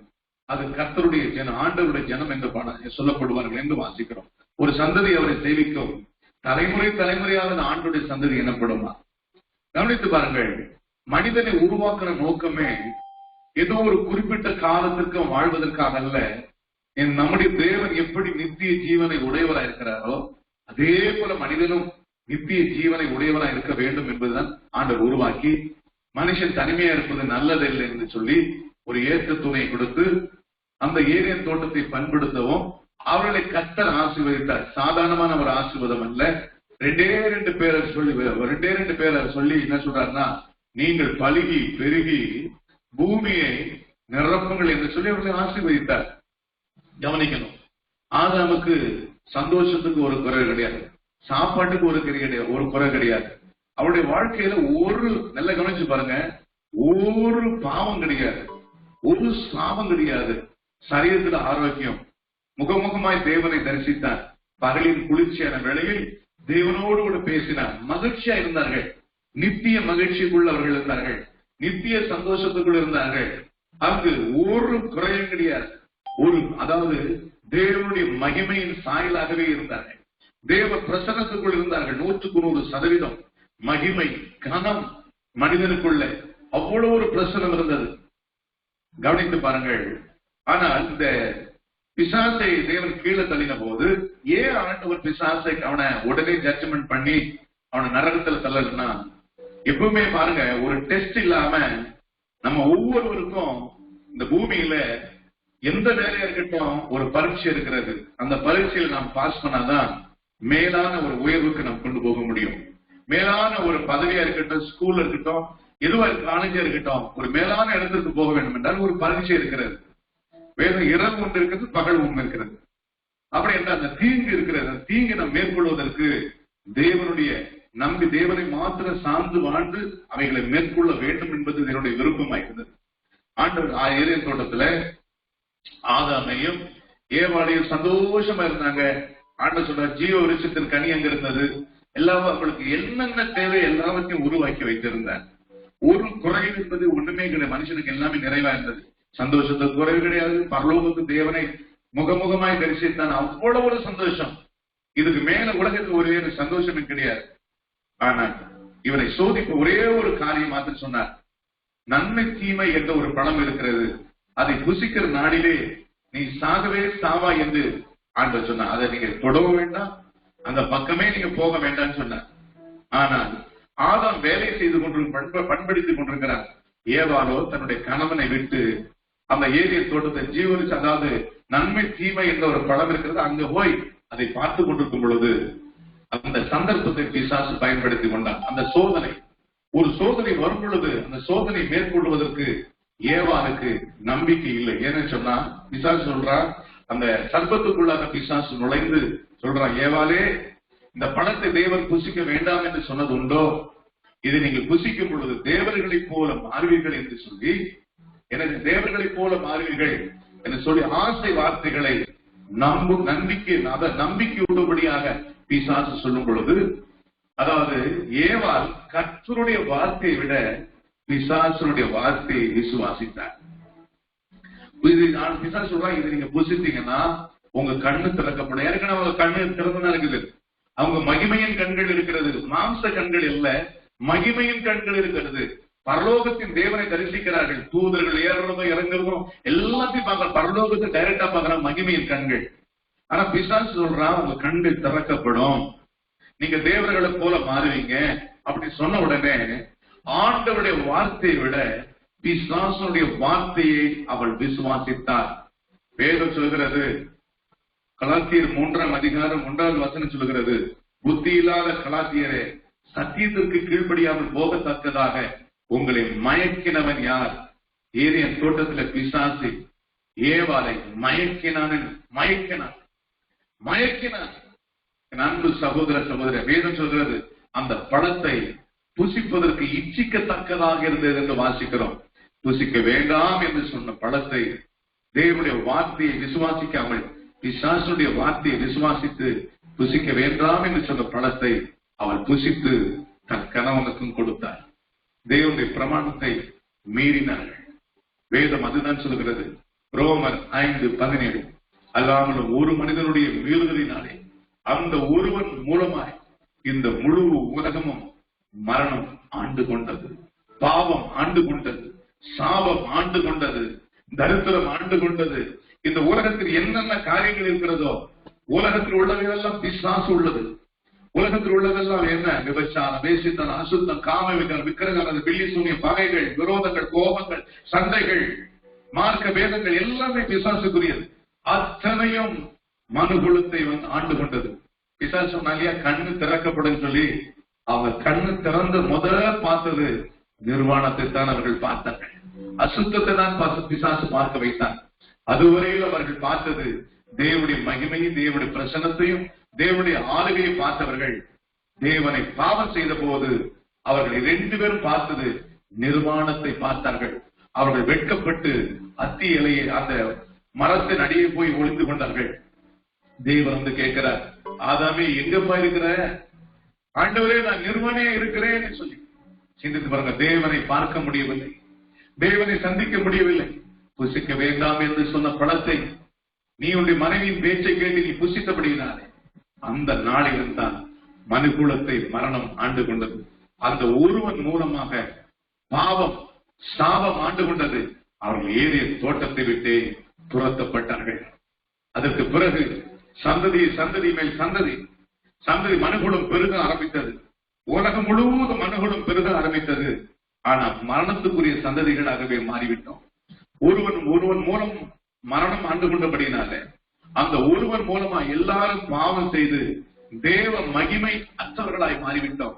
Speaker 3: அது கர்த்தருடைய ஜனம், ஆண்டவருடைய ஜனம் என்று சொல்லப்படுவார்கள் என்று வாசிக்கிறோம். ஒரு சந்ததி அவரை சேவிக்கும், தலைமுறையாக ஆண்டுடைய சந்ததி எனப்படுமா? கவனித்து பாருங்கள், மனிதனை உருவாக்குற நோக்கமே ஏதோ ஒரு குறிப்பிட்ட காலத்திற்கு வாழ்வதற்காக அல்ல. நம்முடைய தேவன் எப்படி நித்திய ஜீவனை உடையவராக இருக்கிறாரோ அதே போல மனிதனும் நித்திய ஜீவனை உடையவராக இருக்க வேண்டும் என்பதுதான் ஆண்டவர் உருவாக்கி, மனுஷன் தனிமையா இருப்பது நல்லதில்லை என்று சொல்லி ஒரு ஏற்ற துணை கொடுத்து அந்த ஏரியன் தோட்டத்தை பண்படுத்தவும் அவர்களை கர்த்தர் ஆசீர்வதித்தார். சாதாரணமான ஒரு ஆசீர்வாதம் அல்ல. ரெண்டே ரெண்டு பேரை சொல்லி என்ன சொல்றாருன்னா, நீங்கள் பலுகி பெருகி பூமியை நிரப்புங்கள் என்று சொல்லி அவர்களை ஆசீர்வதித்தார். கவனிக்கணும், ஆதாமுக்கு சந்தோஷத்துக்கு ஒரு குறை கிடையாது, சாப்பாட்டுக்கு ஒரு குறை கிடையாது. அவருடைய வாழ்க்கையில நல்ல கவனிச்சு பாருங்க, ஒரு பாவம் கிடையாது, ஒரு சாபம் கிடையாது. சரீரத்துல ஆரோக்கியம், முகமுகமாய் தேவனை தரிசித்தார். பகலின் குளிர்ச்சியான வேளையில் தேவனோடு கூட பேசினார். மகிழ்ச்சியா இருந்தார்கள், நித்திய மகிழ்ச்சிக்குள்ள அவர்கள் இருந்தார்கள், நித்திய சந்தோஷத்துக்குள் இருந்தார்கள். அங்கு ஒரு குறையும் கிடையாது. அதாவது தேவனுடைய மகிமையின் சாயலாகவே இருந்தார்கள், தேவ பிரசன்னத்துக்குள் இருந்தார்கள். 100% மகிமை கனம் மனிதனுக்குள்ள அவ்வளவு ஒரு பிரசனம் இருந்தது. கவனித்து பாருங்கள். ஆனால் இந்த பிசாசை தேவன் கீழே தள்ளின போது ஏன் ஆண்டவர் பிசாசை அவனை உடனே ஜட்ஜ்மெண்ட் பண்ணி அவனை நரகத்துல தள்ளனா? எப்பவுமே பாருங்க, ஒரு டெஸ்ட் இல்லாம நம்ம ஒவ்வொருவருக்கும் இந்த பூமியில எந்த வேலையா இருக்கட்டும் ஒரு பரீட்சை இருக்கிறது. அந்த பரீட்சையில நாம் பாஸ் பண்ணாதான் மேலான ஒரு உயர்வுக்கு நாம் கொண்டு போக முடியும். மேலான ஒரு பதவியா இருக்கட்டும், ஸ்கூல்ல இருக்கட்டும், எதுவா காலேஜா இருக்கட்டும், ஒரு மேலான இடத்திற்கு போக வேண்டும் என்றால் ஒரு பரீட்சை இருக்கிறது. வேற இரவு ஒன்று இருக்கிறது, பகல் ஒன்று இருக்கிறது. அப்படி என்றால் அந்த தீங்கு இருக்கிறது. அந்த தீங்கு நாம் மேற்கொள்வதற்கு தேவனை மாத்திரம் சார்ந்து வாழ்ந்து அவைகளை மேற்கொள்ள வேண்டும் என்பது என்னுடைய விருப்பமாயிருந்தது. ஆண்டவர் ஏதேன் தோட்டத்துல ஆதாமையும் ஏவாளையும் சந்தோஷமா இருந்தாங்க. ஆண்டவர் சொல்ற ஜீவ விருட்சத்தின் கனி அங்க இருந்தது. எல்லாரும் அவங்களுக்கு என்னென்ன தேவை எல்லாவற்றையும் உருவாக்கி வைத்திருந்தார். ஒரு குறைவு என்பது ஒண்ணுமே கிடையாது. மனுஷனுக்கு எல்லாமே நிறைவா இருந்தது. சந்தோஷத்துக்கு குறைவு கிடையாது. பரலோகத்துக்கு தேவனை முகமுகமாய் தரிசித்தான், அவ்வளவு ஒரு சந்தோஷம். இதுக்கு மேல உலகத்துக்கு ஒரே ஒரு சந்தோஷமே கிடையாது. ஆனால் இவரை சோதிக்க ஒரே ஒரு காரியம் மாத்திரம் சொன்னார். நன்மை தீமை என்ற ஒரு பழம் இருக்கிறது, அதை புசிக்கிற நாளிலே நீ சாகவே சாவா என்று ஆண்டவர் சொன்னார். அதை நீங்க தொடவும் வேண்டாம், அந்த பக்கமே நீங்க போக வேண்டாம்னு சொன்னார். ஆனால் ஆதாம் வேலை செய்து பண்படுத்திக் கொண்டிருக்கிறார். ஏவாளோ தன்னுடைய கணவனை விட்டு அந்த ஏரியன் தோட்டத்தை ஜீவனிச்சு, அதாவது நன்மை தீமை என்ற ஒரு பழம் இருக்கிறது, அங்க போய் அதை பார்த்து கொண்டிருக்கும் பொழுது அந்த சந்தர்ப்பத்தை பிசாசு பயன்படுத்தி கொண்டான். அந்த ஒரு சோதனை வரும் பொழுது அந்த சோதனை மேற்கொள்வதற்கு ஏவாளுக்கு நம்பிக்கை இல்லை. ஏன்னு சொன்னா பிசாசு சொல்றான், அந்த சர்ப்பத்துக்குள்ளாக பிசாசு நுழைந்து சொல்றான், ஏவாளே இந்த பழத்தை தேவன் புசிக்க வேண்டாம் என்று சொன்னது உண்டோ? இதை நீங்கள் புசிக்கும் பொழுது தேவர்களைப் போல மாறுவீர்கள் என்று சொல்லி, எனக்கு தேவர்களைப் போல மாறுவீர்கள் என்று சொல்லி ஆசை வார்த்தைகளை நம்பிக்கையுள்ளபடியாக பிசாசு சொல்லும் பொழுது, அதாவது ஏவாள் கர்த்தருடைய வார்த்தையை விட பிசாசுடைய வார்த்தையை விசுவாசித்தார். பிசாசு சொல்றாங்க, இதை நீங்க புசித்தீங்கன்னா உங்க கண்ணு திறக்கப்படும். ஏற்கனவே அவங்க கண்ணு திறந்துதான் இருக்குது. அவங்க மகிமையின் கண்கள் இருக்கிறது, மாம்ச கண்கள் இல்ல, மகிமையின் கண்கள் இருக்கிறது. பரலோகத்தின் தேவனை தரிசிக்கிறார்கள். தூதர்கள் ஏறுறதும் இறங்குறதும் எல்லாத்தையும் பார்க்க, பரலோகத்தை டைரக்டா பார்க்கிற மகிமையின் கண்கள். ஆனா பிசாசு சொல்றான் உங்க கண்கள் திறக்கப்படும், நீங்க தேவர்களை போல மாறுவீங்க. அப்படி சொன்ன உடனே ஆண்டவருடைய வார்த்தையை விட பிசாசுடைய வார்த்தையை அவள் விசுவாசித்தார். வேதம் சொல்கிறது, கலாத்தியர் 3ஆம் அதிகாரம் 1வது வசனம் சொல்கிறது, புத்தி இல்லாத கலாத்தியரே, சத்தியத்திற்கு கீழ்ப்படியாமல் போகத்தக்கதாக உங்களை மயக்கினவன் யார்? ஏதேன் தோட்டத்துல பிசாசு ஏவாளை மயக்கினான். அன்பு சகோதர சகோதர, வேதம் சொல்கிறது அந்த பழத்தை புசிப்பதற்கு இச்சிக்கத்தக்கதாக இருந்தது என்று வாசிக்கிறோம். புசிக்க வேண்டாம் என்று சொன்ன பழத்தை, தேவனுடைய வார்த்தையை விசுவாசிக்காமல் பிசாசுடைய வார்த்தையை விசுவாசித்து புசிக்க வேண்டாம் என்று சொன்ன பழத்தை அவள் புசித்து தன் கணவனுக்கும் கொடுத்தார். தேவனுடைய பிரமாணத்தை மீறினார்கள். வேதம் அதுதான் சொல்கிறது. ரோமர் 5:17, அல்லாமலும் ஒரு மனிதனுடைய மீறுதலினாலே அந்த ஒருவன் மூலமாய் இந்த முழு உலகமும் மரணம் ஆண்டு கொண்டது, பாவம் ஆண்டு கொண்டது, சாபம் ஆண்டு கொண்டது, தரித்திரம் ஆண்டு கொண்டது. இந்த உலகத்தில் என்னென்ன காரியங்கள் இருக்கிறதோ, உலகத்தில் உள்ளவையெல்லாம் பிசாசு உள்ளது. உலகத்தில் உள்ளதெல்லாம் என்ன? விபச்சாரம், வேசித்தனம், அசுத்தம், காம விக்கிரகம், பில்லி சூனிய பகைகள், விரோதங்கள், கோபங்கள், சண்டைகள், மார்க்க பேதங்கள் எல்லாமே பிசாசுக்குரியது. அத்தனையும் மனுகுலத்தை ஆண்டு கொண்டது. பிசாசு சொன்னாலியா கண்ணு திறக்கப்படும் சொல்லி அவங்க கண்ணு திறந்து முதல்ல பார்த்தது நிர்வாணத்தை தான் அவர்கள் பார்த்தார்கள். அசுத்தத்தை தான் பிசாசு பார்க்க வைத்தார். அதுவரையில் அவர்கள் பார்த்தது தேவனுடைய மகிமையும் தேவனுடைய பிரசன்னத்தையும் தேவனுடைய ஆளுகையை பார்த்தவர்கள். தேவனை பாவம் செய்த போது அவர்கள் 2 பேரும் பார்த்தது நிர்வாணத்தை பார்த்தார்கள். அவர்கள் வெட்கப்பட்டு அத்தி இலையை அந்த மரத்தின் அடியே போய் ஒளிந்து கொண்டார்கள். தேவன் வந்து கேட்கிறார், ஆதாமே எங்கப்பா இருக்கிற? ஆண்டவரே நான் நிர்வாணே இருக்கிறேன் சொல்லி சிந்தித்து பாருங்க. தேவனை பார்க்க முடியவில்லை, தேவனை சந்திக்க முடியவில்லை. புசிக்க வேண்டாம் என்று சொன்ன பழத்தை நீ உன்னுடைய மனைவியின் பேச்சை கேட்டு நீ புசித்தபடினாலே அந்த நாளில் தான் மனுக்குலத்தை மரணம் ஆண்டு கொண்டது. அந்த ஒருவன் மூலமாக பாவம் சாபம் ஆண்டு கொண்டது. அவர்கள் ஏறிய தோட்டத்தை விட்டே துரத்தப்பட்டார்கள். அதற்கு பிறகு சந்ததி மேல் சந்ததி மனுகுலம் பெருக ஆரம்பித்தது. உலகம் முழுவதும் மனுகுலம் பெருக ஆரம்பித்தது. ஆனா மரணத்துக்குரிய சந்ததிகளாகவே மாறிவிட்டோம். ஒருவன் மூலம் மரணம் ஆண்டு கொண்டபடினால அந்த ஒருவன் மூலமா எல்லாரும் பாவம் செய்து தேவ மகிமை அற்றவர்களாய் மாறிவிட்டோம்.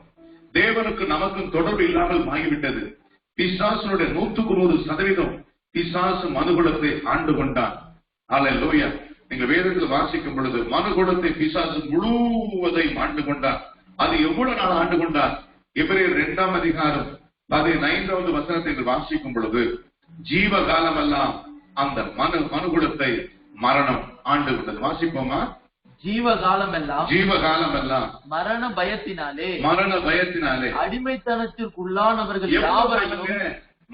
Speaker 3: தேவனுக்கு நமக்கும் தொடர்பு இல்லாமல் மாறிவிட்டது. பிசாசுடைய 100% பிசாசு மனுகுலத்தை ஆண்டு கொண்டான். அல்லேலூயா. நீங்க வேதத்தில் வாசிக்கும் பொழுது மனுகுலத்தை பிசாசு முழுவதையும் ஆண்டு கொண்டார். அது எவ்வளவு நாள் ஆண்டு கொண்டார்? எபிரேயர் 2ஆம் அதிகாரம் 15வது வசனத்தை வாசிக்கும் பொழுது ஜீவகாலம் எல்லாம் அந்த மனுகுலத்தை மரணம் ஆண்டு கொண்டது. வாசிப்போமா?
Speaker 4: ஜீவகாலம் எல்லாம் மரண பயத்தினாலே அடிமைத்தனத்திற்குள்ளானவர்கள் யாவரையும்.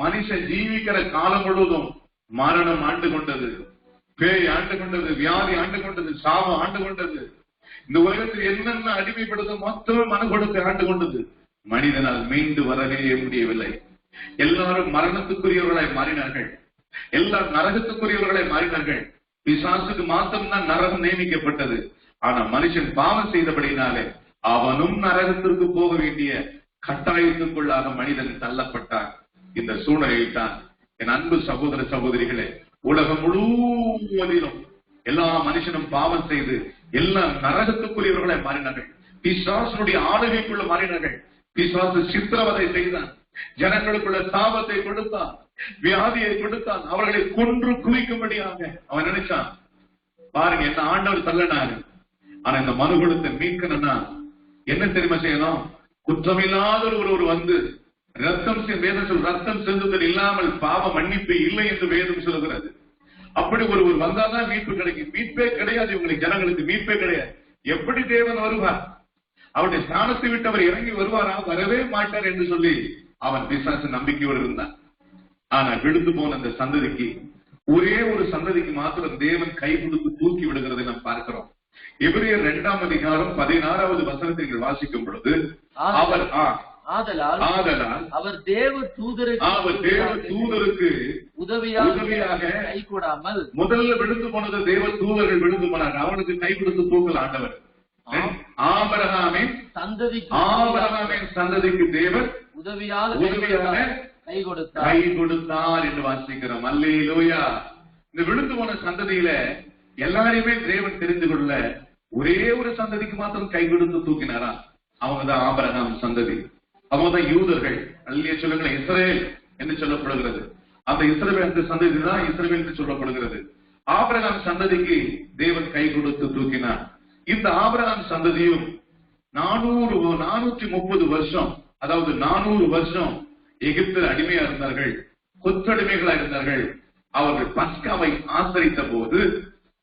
Speaker 3: மனுஷன் ஜீவிக்கிற காலம் முழுவதும் மரணம் ஆண்டு கொண்டது, பேய் ஆண்டு கொண்டது, வியாதி ஆண்டு கொண்டது, சாபம் ஆண்டு கொண்டது. இந்த உலகத்தில் என்னென்ன அடிமைப்படுத்த மொத்தமே மனுகுலத்தை ஆண்டு கொண்டது. மனிதனால் மீண்டு வரவே முடியவில்லை. எல்லாரும் மரணத்துக்குரியவர்களாய் மாறினார்கள், எல்லாரும் நரகத்துக்குரியவர்களாய் மாறினார்கள். பிசாசுக்கு மாத்திரம்தான் நரகம் நியமிக்கப்பட்டது. ஆனா மனுஷன் பாவம் செய்தபடினாலே அவனும் நரகத்திற்கு போக வேண்டிய கட்டாயத்துக்குள்ளாக மனிதன் தள்ளப்பட்டான். இந்த சூழ்நிலையில் தான் என் அன்பு சகோதர சகோதரிகளே, உலகம் முழுவதிலும் எல்லா மனுஷனும் பாவம் செய்து எல்லாம் நரகத்துக்குரியவர்களை மாறினார்கள். பிசாசுடைய ஆளுகைக்குள்ள மாறினார்கள். பிசாசு சித்திரவதை செய்தான், ஜனங்களுக்குள்ள சாபத்தை கொடுத்தான், வியாதியை கொடுத்தான், அவர்களை கொன்று குவிக்கும்படியாக அவன் நினைச்சான். பாருங்க என்ன ஆண்டவர் தள்ளனாரு. ஆனா இந்த மனுகுலத்தை மீட்கணும்னா என்ன தெரியுமா செய்யணும்? குற்றமில்லாத ஒருவர் வந்து ரத்தம் செலுத்துதல் இல்லாமல் பாவ மன்னிப்பு இல்லை என்று வேதம் சொல்கிறது. அப்படி ஒருவர் வந்தாதான் மீட்பு கிடைக்கும். மீட்பே கிடையாது இவங்களுக்கு, ஜனங்களுக்கு மீட்பே கிடையாது. எப்படி தேவன் வருவார்? அவருடைய ஸ்தானத்தை விட்டு அவர் இறங்கி வருவாரா? வரவே மாட்டார் என்று சொல்லி அவன் பிசாசு நம்பிக்கையோடு இருந்தான். ஆனா விழுந்து போன அந்த சந்ததிக்கு, ஒரே ஒரு சந்ததிக்கு மாத்திரம் தேவன் கை கொடுத்து தூக்கி விடுகிறதை நாம் பார்க்கிறோம். எபிரேயர் 2ஆம் அதிகாரம் 16வது வசனத்தை நீங்கள் வாசிக்கும் பொழுது
Speaker 4: ஆதலால் அவர் தேவ தூதருக்கு உதவியாக கை கொடாமல்,
Speaker 3: முதல்ல விழுந்து போனது தேவ தூதர்கள் விழுந்து போனாங்க, அவனுக்கு கை கொடுத்து தூக்கல் ஆண்டவர். ஆபிரகாமின் சந்ததிக்கு தேவன் உதவியாக கை கொடுத்தார் என்று வாசிக்கிறோம். அல்லேலூயா. இந்த விழுந்து போன சந்ததியில எல்லாரையுமே தேவன் தெரிந்து கொள்ள ஒரே ஒரு சந்ததிக்கு மாத்திரம் கை கொடுத்து தூக்கினாரா? அவங்கதான் ஆபிரகாம் சந்ததி, அவங்கதான் யூதர்கள். அல்லையே சொல்லுங்களேன், இஸ்ரவேல் என்று சொல்லப்படுகிறது. அந்த இஸ்ரவேல் அந்த சந்ததி தான் இஸ்ரவேல் என்று சொல்லப்படுகிறது. ஆபிரகாம் சந்ததிக்கு தேவன் கை கொடுத்து தூக்கினார். இந்த ஆபிரகாம் சந்ததியும் 430 வருஷம், அதாவது 400 வருஷம் எகிப்தில் அடிமையா இருந்தார்கள், கொத்தடிமைகளா இருந்தார்கள். அவர்கள் பஸ்காவை ஆசரித்த போது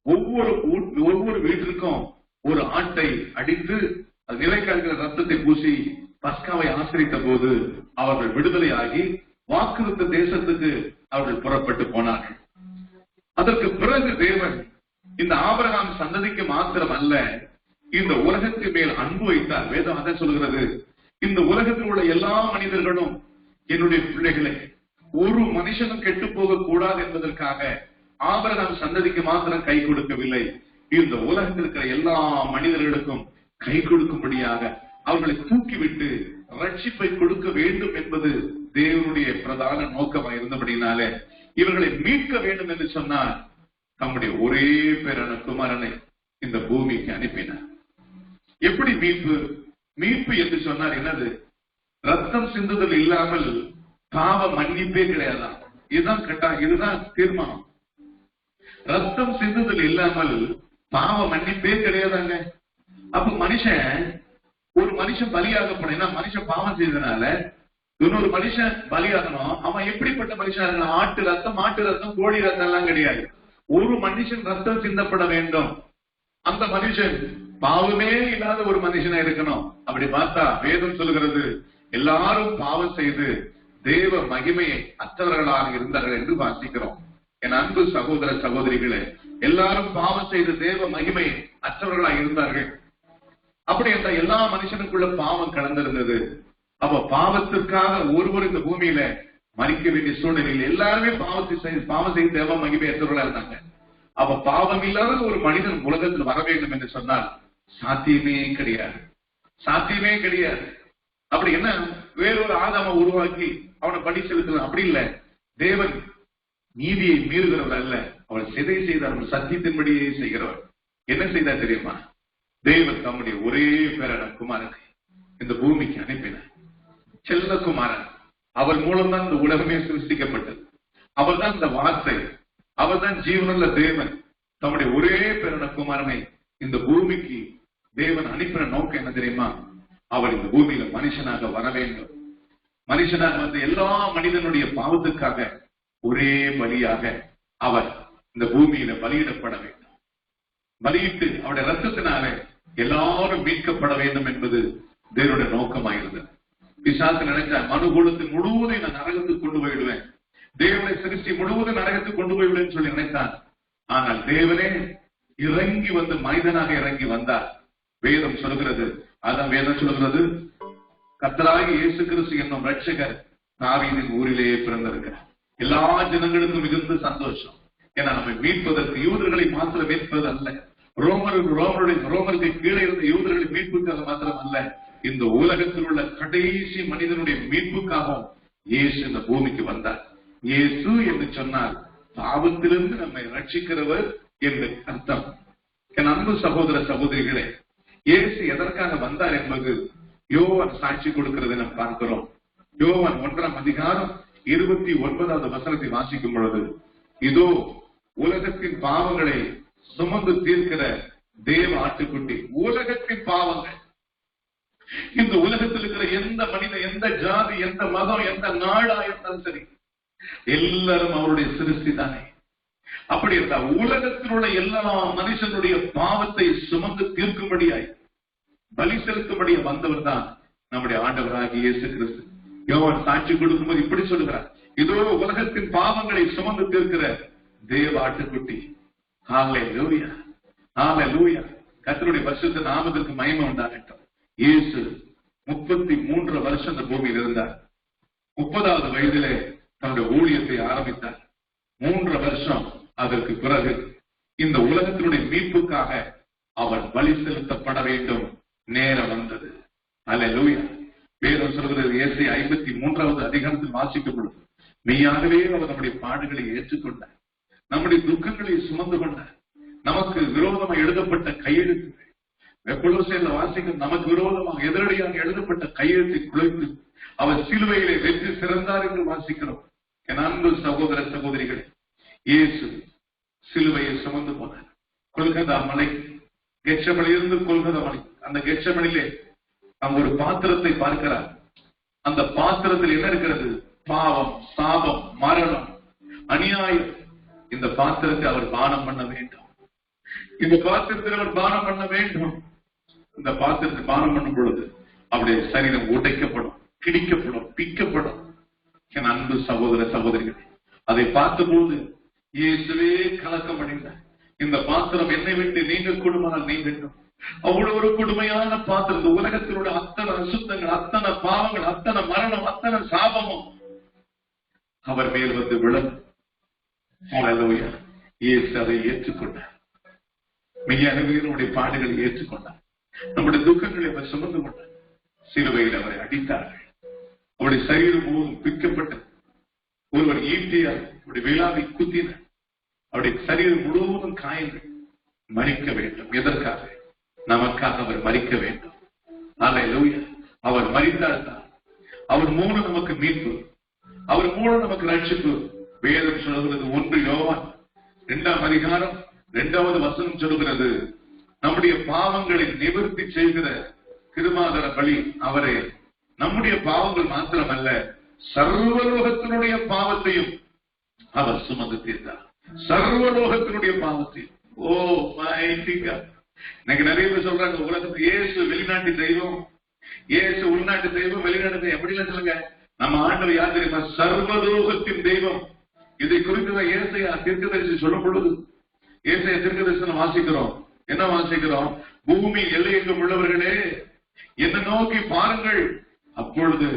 Speaker 3: ஒவ்வொரு வீட்டிற்கும் ஒரு ஆட்டை அடித்து நிலைக்காடுகிற ரத்தத்தை பூசி பஸ்காவை ஆசரித்த போது அவர்கள் விடுதலையாகி வாக்குறுத்த தேசத்துக்கு அவர்கள் புறப்பட்டு போனார்கள். அதற்கு பிறகு தேவன் இந்த ஆபிரகாம் சந்ததிக்கு மாத்திரம் அல்ல, இந்த உலகத்துக்கு மேல் அன்பு வைத்தார். வேதம் அதை சொல்கிறது, இந்த உலகத்தில் உள்ள எல்லா மனிதர்களும் என்னுடைய பிள்ளைகளை, ஒரு மனுஷனும் கெட்டு போக கூடாது என்பதற்காக ஆபிரகாம் சந்ததிக்கு மாத்திரம் கை கொடுக்கவில்லை, இந்த உலகத்தில் இருக்கிற எல்லா மனிதர்களுக்கும் கை கொடுக்கும்படியாக அவர்களை தூக்கிவிட்டு ரட்சிப்பை கொடுக்க வேண்டும் என்பது தேவனுடைய பிரதான நோக்கமாக இருந்தபடினாலே இவர்களை மீட்க வேண்டும் என்று சொன்னார். தம்முடைய ஒரே பேரான குமாரனை இந்த பூமிக்கு அனுப்பினார். எப்படி மீட்பு என்று சொன்னார்? என்னது? ரத்தம் சிந்துதல் இல்லாமல் பாவ மன்னிப்பே கிடையாதான். இதுதான் தீர்மானம். ரத்தம் சிந்துதல் இல்லாமல் பாவ மன்னிப்பே கிடையாதாங்க. அப்ப ஒரு மனுஷன் பலியாக போனா, மனுஷன் பாவம் செய்ததுனால இன்னொரு மனுஷன் பலியாகணும். அவன் எப்படிப்பட்ட மனுஷன் இருக்கணும்? மாட்டு ரத்தம் கோழி ரத்தம் எல்லாம் கிடையாது. ஒரு மனுஷன் ரத்தம் சிந்தப்பட வேண்டும். அந்த மனுஷன் பாவமே இல்லாத ஒரு மனுஷனா இருக்கணும். அப்படி பார்த்தா வேதம் சொல்லுகிறது, எல்லாரும் பாவம் செய்து தேவ மகிமையை அற்றவர்களாக இருந்தார்கள் என்று வாசிக்கிறோம். என் அன்பு சகோதர சகோதரிகளே, எல்லாரும் பாவம் செய்து தேவ மகிமை அற்றவர்களாக இருந்தார்கள். அப்படி என்ற எல்லா மனுஷனுக்குள்ள பாவம் கலந்திருந்தது. அப்ப பாவத்திற்காக ஒருவர் இந்த பூமியில மறிக்க வேண்டிய சூழ்நிலையில் எல்லாருமே பாவம் செய்து தேவ மகிமை அற்றவர்களா இருந்தாங்க. அப்ப பாவம் இல்லாத ஒரு மனிதன் உலகத்தில் வர வேண்டும் என்று சொன்னால் சாத்தியமே கிடையாது. அப்படி என்ன வேறொரு ஆதாம உருவாக்கி அவனை படி செலுத்தலாம்? அப்படி இல்ல. தேவன் நீதியை மீறுகிறவர் அல்ல, அவள் சிதை செய்த அவள் சத்தியத்தின்படியே செய்கிறவர். என்ன செய்தார் தெரியுமா? தேவன் தம்முடைய ஒரே பேரான குமாரனை இந்த பூமிக்கு அனுப்பினார். செல்ல குமாரன். அவர் மூலம்தான் இந்த உலகமே சிருஷ்டிக்கப்பட்டது. அவர் தான் இந்த வார்த்தை, அவர் தான் ஜீவனுள்ள தேவன். தம்முடைய ஒரே பேரான குமாரனை இந்த பூமிக்கு தேவன் அனுப்பின நோக்கம் என்ன தெரியுமா? அவர் இந்த பூமியில மனுஷனாக வர வேண்டும். மனுஷனாக வந்து எல்லா மனிதனுடைய பாவத்துக்காக ஒரே பலியாக அவர் இந்த பூமியில பலியிடப்பட வேண்டும். பலியிட்டு அவருடைய ரத்தத்தினால எல்லாரும் மீட்கப்பட வேண்டும் என்பது தேவனுடைய நோக்கமாயிருந்தது. பிசாசு நினைச்ச மனுகுலத்தின் முழுவதும் நான் நரகத்துக்கு கொண்டு போயிடுவேன், தேவனை சிருஷ்டி முழுவதும் நரகத்துக்கு கொண்டு போய்விடுவேன் சொல்லி நினைத்தான். ஆனால் தேவனே இறங்கி வந்து மனிதனாக இறங்கி வந்தார். வேதம் சொல்கிறது, அதான் வேதம் சொல்கிறது, கர்த்தராகிய இயேசு கிறிஸ்து என்னும் ரட்சகர் தாவீதின் ஊரிலேயே பிறந்திருக்கிறார். எல்லா ஜனங்களுக்கும் மிகுந்த சந்தோஷம். ஏன்னா நம்மை மீட்பதற்கு யூதர்களை மாத்திரம் மீட்பது அல்ல, ரோமருக்கு கீழே இருந்த யூதர்களை மீட்புக்காக மாத்திரம் அல்ல, இந்த உலகத்தில் உள்ள கடைசி மனிதனுடைய மீட்புக்காகவும் இயேசு இந்த பூமிக்கு வந்தார். இயேசு என்று சொன்னால் பாவத்திலிருந்து நம்மை ரட்சிக்கிறவர் என்று அர்த்தம். என் அன்பு சகோதர சகோதரிகளே, இயேசு எதற்காக வந்தார் என்பது யோவான் சாட்சி கொடுக்கிறது நாம் பார்க்கிறோம். யோவான் 1ஆம் அதிகாரம் 29வது வசனத்தை வாசிக்கும் பொழுது, இதோ உலகத்தின் பாவங்களை சுமந்து தீர்க்கிற தேவ ஆட்டுக்குட்டி. உலகத்தின் பாவங்கள், இந்த உலகத்தில் இருக்கிற எந்த மனிதன், எந்த ஜாதி, எந்த மதம், எந்த நாடா இருந்தாலும் சரி, எல்லாரும் அவருடைய சிருஷ்டி தானே. அப்படி இருந்தா உலகத்தில் உள்ள எல்லா மனுஷனுடைய பாவத்தை சுமந்து தீர்க்கும்படியாய் பலி செலுத்தும்படியா வந்தவர் தான் நம்முடைய ஆண்டவராகிய இயேசு கிறிஸ்து. யோவான் சாட்சி கொடுக்கும்போது இப்படி சொல்லுகிறார், இதோ உலகத்தின் பாவங்களை சுமந்து தீர்க்கிற தேவ ஆட்டுக்குட்டி. ஹல்லேலூயா, ஹல்லேலூயா. கர்த்தருடைய பரிசுத்த நாமத்திற்கு மகிமை உண்டாகட்டும். இயேசு 33 வருஷம் இந்த பூமியில் இருந்தார். 30வது வயதிலே தன்னுடைய ஊழியத்தை ஆரம்பித்தார். 3 வருஷம் அதற்கு பிறகு இந்த உலகத்தினுடைய மீட்புக்காக அவர் பலி செலுத்தப்பட வேண்டும் நேரம் வந்தது. அல்லேலூயா. வேதம் சொல்கிறது, ஏசாயா 53வது அதிகாரத்தில் வாசிக்கப்படும், மெய்யாகவே அவர் நம்முடைய பாடுகளை ஏற்றுக்கொண்டார், நம்முடைய துக்கங்களை சுமந்து கொண்டார். நமக்கு விரோதமாக எழுதப்பட்ட கையெழுத்து வெப்பலோசையில வாசிக்கும், நமக்கு விரோதமாக எதிரடியாக எழுதப்பட்ட கையெழுத்தை குலைத்து அவர் சிலுவையிலே வெற்றி சிறந்தார் என்று வாசிக்கிறோம். என் அன்பு சகோதர சகோதரிகளே, இயேசு சிலுவையை சுமந்து போனார். கொல்கத்தா மலை, கெச்சமலையிலிருந்து கொல்கத்தா மலை, அந்த கெச்சமலையிலே அங்க ஒரு பாத்திரத்தை பார்க்கிறார். அந்த பாத்திரத்தில் என்ன இருக்கிறது? பாவம், சாபம், மரணம், அநியாயம். இந்த பாத்திரத்தை அவர் பானம் பண்ண வேண்டும். இந்த பாத்திரத்தில் அவர் பானம் பண்ண வேண்டும். இந்த பாத்திரத்தை பானம் பண்ணும் பொழுது அவருடைய சரீரம் உடைக்கப்படும், கிடிக்கப்படும், பிக்கப்படும். என் அன்பு சகோதர சகோதரிகள், அதை பார்த்தபோது இயேசுவே கலக்கம் அடைந்தார். இந்த பாத்திரம் என்னை விட்டு நீங்க கொடுமானால் நீ வேண்டும். அவ்வளவு ஒரு கொடுமையான பாத்திரம். இந்த உலகத்தினுடைய அத்தனை அசுத்தங்கள், அத்தனை பாவங்கள், அத்தனை மரணம், அத்தனை சாபமும் அவர் மேல் வந்து விழும். இயேசு அதை ஏற்றுக்கொண்டார். மெய்யாகவே நம்முடைய பாடுகளை ஏற்றுக்கொண்டார். நம்முடைய துக்கங்களை அவர் சுமந்து கொண்டார். சிலுவையில் அவரை அடித்தார்கள். அவருடைய சரீரம் முழுவதும் பிக்கப்பட்டது. ஒருவர் ஈட்டியார் அவருடைய விழாவை குத்தினார். அவருடைய சரீரம் முழுவதும் காயங்கள். மரிக்க வேண்டும். எதற்காக? நமக்காக அவர் மரிக்க வேண்டும். அல்லேலூயா. அவர் மரித்தால் தான் அவர் மூலம் நமக்கு மீட்பு, அவர் மூலம் நமக்கு ரட்சிப்பு. வேதம் சொல்கிறது, 1 யோவான் 2ஆம் அதிகாரம் 2வது வசனம் சொல்கிறது, நம்முடைய பாவங்களை நிவர்த்தி செய்கிற கிருபாதார பலி அவரே. நம்முடைய பாவங்கள் மாத்திரமல்ல, சர்வலோகத்தினுடைய பாவத்தையும் அவர் சுமந்து தீர்த்தார். சர்வலோகத்தினுடைய பாவத்தையும். Oh mighty God. எனக்கு நிறைய பேர் சொல்றாங்க, உலகத்துக்கு இயேசு வெளிநாட்டு தெய்வம், இயேசு உள்நாட்டு தெய்வம், வெளிநாட்டு தெய்வம். எப்படிலாம் சொல்லுங்க? நம்ம ஆண்டவர் யார் தெரியுமா? சர்வலோகத்தின் தெய்வம். இதை குறித்து ஏசாயா தீர்க்கதரிசி சொல்லும் பொழுது, ஏசாயா தீர்க்கதரிசனம் வாசிக்கிறோம். என்ன வாசிக்கிறோம்? பூமி எல்லையெங்கும் உள்ளவர்களே என்ன நோக்கி பாருங்கள், அப்பொழுது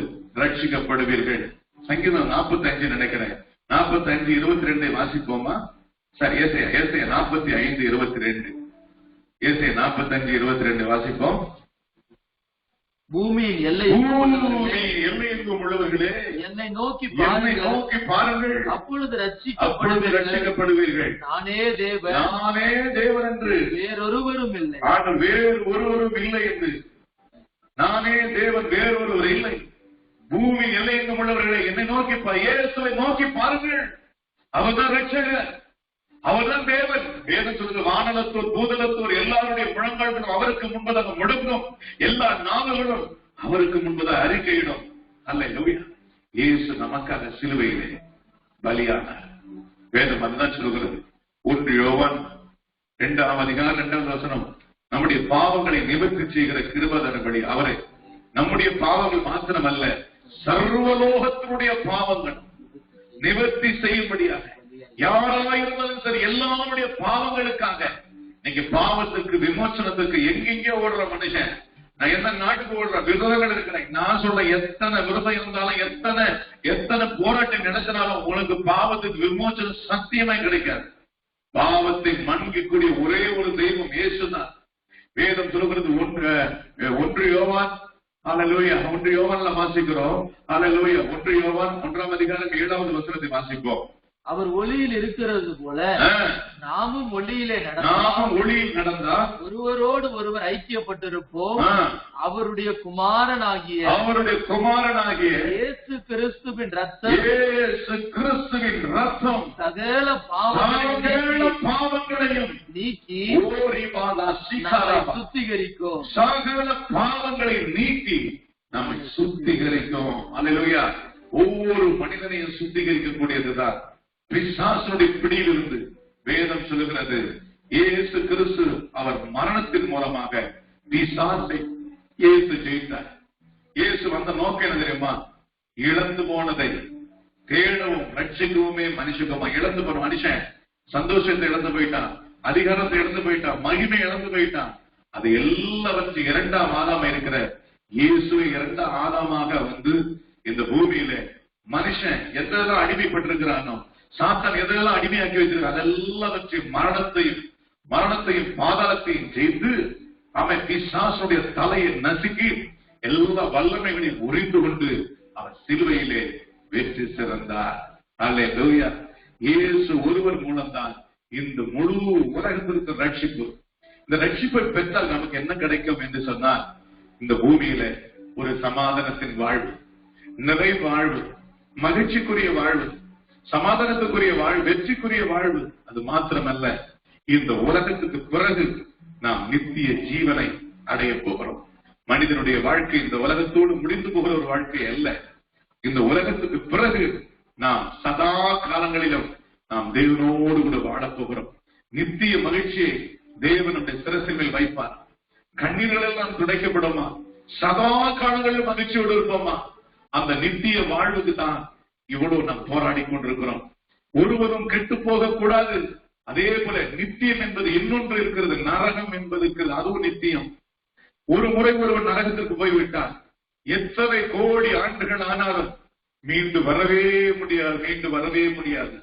Speaker 3: ரட்சிக்கப்படுவீர்கள். சங்கீதம் 45 நினைக்கிறேன், 45:22 வாசிப்போமா? சரி, ஏசாயா 45:22. ஏசாயா 45:22 வாசிப்போம்.
Speaker 4: பூமியின்
Speaker 3: எல்லையெங்கும் உள்ளவர்களே
Speaker 4: என்னை நோக்கி
Speaker 3: பாருங்கள்,
Speaker 4: அப்பொழுது ரட்சிக்கப்படுவீர்கள். நானே தேவன் என்று வேறொருவரும் இல்லை.
Speaker 3: வேறு ஒருவரும் இல்லை என்று. நானே தேவன், வேறொருவர் இல்லை. பூமி எல்லையெங்கும் உள்ளவர்களே என்னை நோக்கி, இயேசுவை நோக்கி பாருங்கள். அவர்தான் ரட்சகர், அவர்தான் தேவன். வேதம் சொல்லுங்க, வானலத்தோர் பூதலத்தோர் எல்லாருடைய முழங்கால்களும் அவருக்கு முன்பதாக முடங்கும், எல்லா நாமங்களும் அவருக்கு முன்பதாக அறிக்கையிடும். அல்லேலூயா. இயேசு நமக்காக சிலுவையிலே பலியானார். வேதம் அதுதான் சொல்கிறது. 1 யோவான் 2ஆம் அதிகாரம் 2வது வசனம், நம்முடைய பாவங்களை நிவர்த்தி செய்கிற கிருபாதார பலி அவரே. நம்முடைய பாவங்கள் மாத்திரமல்ல, சர்வலோகத்தினுடைய பாவங்கள் நிவர்த்தி செய்யும்படியாக யாராயிருந்தாலும் சரி, எல்லாருடைய பாவங்களுக்காக. நீங்க பாவத்துக்கு, விமோசனத்துக்கு எங்கெங்கே ஓடுற மனுஷன், நான் என்ன நாட்டுக்கு ஓடுற விரோதங்கள் இருக்கிறேன். நான் சொல்ற எத்தனை விரோதம் இருந்தாலும், எத்தனை போராட்டம் நடத்தினாலும் உங்களுக்கு பாவத்துக்கு விமோசனம் சத்தியமா கிடைக்காது. பாவத்தை மன்னிக்கக்கூடிய ஒரே ஒரு தெய்வம் இயேசுதான். வேதம் சொல்லுகிறது 1 யோவான், அல்லேலூயா, 1 யோவான்ல வாசிக்கிறோம். அல்லேலூயா. 1 யோவான் 1ஆம் அதிகாரம் 7வது வசனத்தை வாசிப்போம்.
Speaker 4: அவர் ஒளியில் இருக்கிறது போல நாமும் ஒளியிலே
Speaker 3: நடந்தால்
Speaker 4: ஒருவரோடு ஒருவர் ஐக்கியப்பட்டிருப்போம். அவருடைய குமாரனாகிய இயேசு கிறிஸ்துவின் ரத்தம் சகல பாவங்களையும் நீக்கி நம்மை சுத்திகரிக்கும்.
Speaker 3: சகல பாவங்களை நீக்கி நம்மை சுத்திகரிக்கும். அல்லேலூயா. ஒவ்வொரு மனிதனையும் சுத்திகரிக்கக்கூடியதுதான் பிசாசுடைய பிடியிலிருந்து. வேதம் சொல்லுகிறது, இயேசு கிறிஸ்து அவர் மரணத்தின் மூலமாக பிசாசை இயேசு ஜெயித்தார். இயேசு வந்த நோக்கம் என்ன தெரியுமா? இழந்து போனதை தேடவும் ரட்சிக்கவுமே மனுஷகமா. இழந்து போன மனுஷன் சந்தோஷத்தை இழந்து போயிட்டான், அதிகாரத்தை இழந்து போயிட்டான், மகிமை இழந்து போயிட்டான். அது எல்லாவற்றையும் 2ஆம் ஆதாமா இருக்கிற இயேசுவை இரண்ட ஆதாமாக வந்து இந்த பூமியில மனுஷன் எதெல்லாம் அடிமைப்பட்டிருக்கிறானோ, சாத்தான் எதெல்லாம் அடிமையாக்கி வச்சிருக்கான், அதெல்லாவற்றையும் மரணத்தையும் பாதாளத்தையும் செய்து அவன் பிசாசுடைய தலையை நசுக்கி எல்லா வல்லமைகளையும் உறிந்து கொண்டு அவன் சிலுவையிலே வெற்றி சிறந்தார். அல்லேலூயா. இயேசு ஒருவர் மூலம்தான் இந்த முழு உலகத்திற்கு ரட்சிப்பு. இந்த ரட்சிப்பை பெற்றால் நமக்கு என்ன கிடைக்கும் என்று சொன்னால், இந்த பூமியில ஒரு சமாதானத்தின் வாழ்வு, நிறை வாழ்வு, மகிழ்ச்சிக்குரிய வாழ்வு, சமாதானத்துக்குரிய வாழ்வு, வெற்றிக்குரிய வாழ்வு. அது மாத்திரமல்ல, இந்த உலகத்துக்கு பிறகு நாம் நித்திய ஜீவனை அடைய போகிறோம். மனிதனுடைய வாழ்க்கை இந்த உலகத்தோடு முடிந்து போகிற ஒரு வாழ்க்கை அல்ல. இந்த உலகத்துக்கு பிறகு நாம் சதா காலங்களிலும் நாம் தேவனோடு கூட வாழப்போகிறோம். நித்திய மகிழ்ச்சியை தேவனுடைய சிரசின் மேல் வைப்பார். கண்ணீர்கள் எல்லாம் துடைக்கப்படுமா? சதா காலங்களிலும் மகிழ்ச்சியோடு இருப்போமா? அந்த நித்திய வாழ்வுக்கு தான் இவ்வளவு நாம் போராடி கொண்டிருக்கிறோம். ஒருவரும் கெட்டு போக கூடாது. அதே போல நித்தியம் என்பது இன்னொன்று இருக்கிறது, நரகம் என்பது இருக்கிறது, அதுவும் நித்தியம். ஒரு முறை ஒருவர் நரகத்திற்கு போய்விட்டார், எத்தனை கோடி ஆண்டுகள் ஆனாலும் மீண்டு வரவே முடியாது.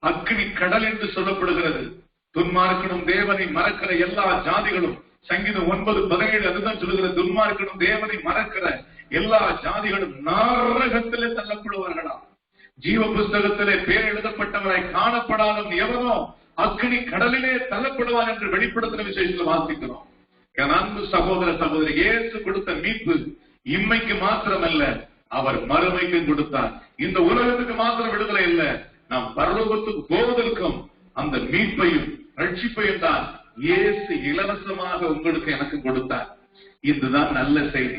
Speaker 3: அக்னி கடல் என்று சொல்லப்படுகிறது. துன்மார்க்கனும் தேவனை மறக்கிற எல்லா ஜாதிகளும், சங்கீதம் 9:17 அதுதான் சொல்லுகிறது. துன்மார்க்கனும் தேவனை மறக்கிற எல்லா ஜாதிகளும் நரகத்திலே தள்ளப்படுவார்களா? ஜீவ புஸ்தகத்திலே பேர் எழுதப்பட்டவராய் காணப்படாத எவனோ அக்னி கடலிலே தள்ளப்படுவார் என்று வெளிப்படுத்தின விசேஷத்தில் வாசிக்கிறோம். என் அன்பு சகோதர சகோதரி, இயேசு கொடுத்த மீட்பு இம்மைக்கு மாத்திரமல்ல, அவர் மறுமைக்கும் கொடுத்தார். இந்த உலகத்துக்கு மாத்திரம் விடுதலை இல்லை, நாம் பரலோகத்துக்கு போவதற்கும் அந்த மீட்பையும் ரட்சிப்பையும் தான் இயேசு இலவசமாக உங்களுக்கு எனக்கு கொடுத்தார். இதுதான் நல்ல செய்தி.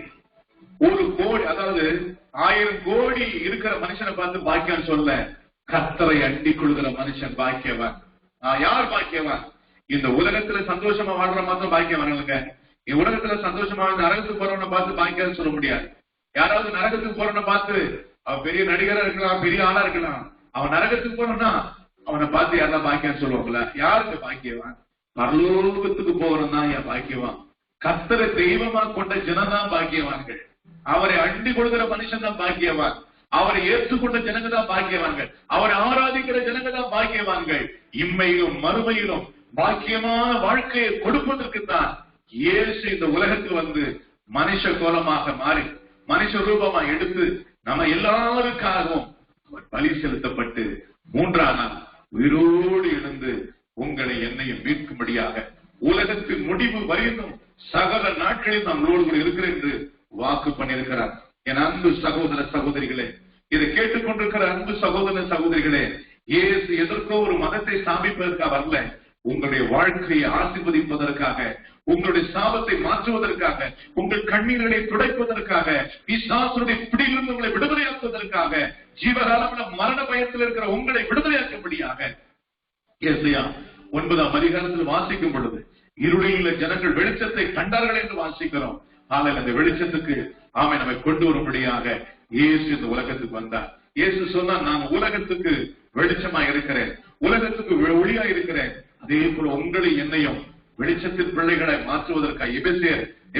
Speaker 3: 1 கோடி, அதாவது 1000 கோடி இருக்கிற மனுஷனை பார்த்து பாக்கியம் சொல்ல, கர்த்தரை அண்டி கொள்கிற மனுஷன் பாக்கியவான். யார் பாக்கியவான்? இந்த உலகத்துல சந்தோஷமா வாழ்ற மாத்திரம் பாக்கியம் இல்லைங்க. இந்த உலகத்துல சந்தோஷமா நரகத்துக்கு போறவனை பார்த்து பாக்கியம் சொல்ல முடியாது. யாராவது நரகத்துக்கு போறவனை பார்த்து, அவன் பெரிய நடிகரா இருக்கலாம், பெரிய ஆளா இருக்கலாம், அவன் நரகத்துக்கு போறோம்னா அவனை பார்த்து யாரெல்லாம் பாக்கியம் சொல்லுவாங்களா? யாருக்கு பாக்கியவான்? பரலோகத்துக்கு போறவன் தான் என் பாக்கியவான். கர்த்தரை தெய்வமா கொண்ட ஜனதான் பாக்கியவான்கள். அவரை அண்டி கொடுக்கிற மனுஷன் தான் பாக்கியவான். அவரை ஏற்றுக்கொண்ட ஜனங்க தான் பாக்கியவான்கள். அவரை ஆராதிக்கிற ஜனங்க தான் பாக்கியவான்கள். இம்மையிலும் மறுமையிலும் பாக்கியமான வாழ்க்கையை கொடுப்பதற்கு தான் இயேசு இந்த உலகத்தில் வந்து மனுஷ கோலமாக மாறி மனுஷ ரூபமா எடுத்து நம்ம எல்லாருக்காகவும் அவர் பலி செலுத்தப்பட்டு 3ஆம் நாள் உயிரோடு எழுந்து உங்களை என்னையும் மீட்கும்படியாக உலகத்தின் முடிவு வரையும் சகல நாட்களில் நம்மளோடு கூட இருக்கிறேன் என்று வாக்கு பண்ணியிருக்கிறார். என் அன்பு சகோதர சகோதரிகளே, இதை கேட்டுக்கொண்டிருக்கிற அன்பு சகோதர சகோதரிகளே, இயேசு எதற்கோ ஒரு மதத்தை ஸ்தாபிப்பதற்காக வரல, உங்களுடைய வாழ்க்கையை ஆசீர்வதிப்பதற்காக, உங்களுடைய சாபத்தை மாற்றுவதற்காக, உங்கள் கண்ணீர்களை துடைப்பதற்காக, பிசாசுடைய பிடியிலிருந்து உங்களை விடுதலையாக்குவதற்காக, ஜீவகாலம் மரண பயத்தில் இருக்கிற உங்களை விடுதலையாக்கும்படியாக. ஏசாயா 9ஆம் அதிகாரத்தில் வாசிக்கும் பொழுது, இருளில் உள்ள ஜனங்கள் வெளிச்சத்தை கண்டார்கள் என்று வாசிக்கிறோம். ஆனால் அந்த வெளிச்சத்துக்கு நம்மை கொண்டு வரும்படியாக இயேசு இந்த உலகத்துக்கு வந்தார். இயேசு சொன்னா, நான் உலகத்துக்கு வெளிச்சமா இருக்கிறேன், உலகத்துக்கு ஒளியா இருக்கிறேன். அதே போல உங்களை என்னையும் வெளிச்சத்தின் பிள்ளைகளை மாற்றுவதற்காக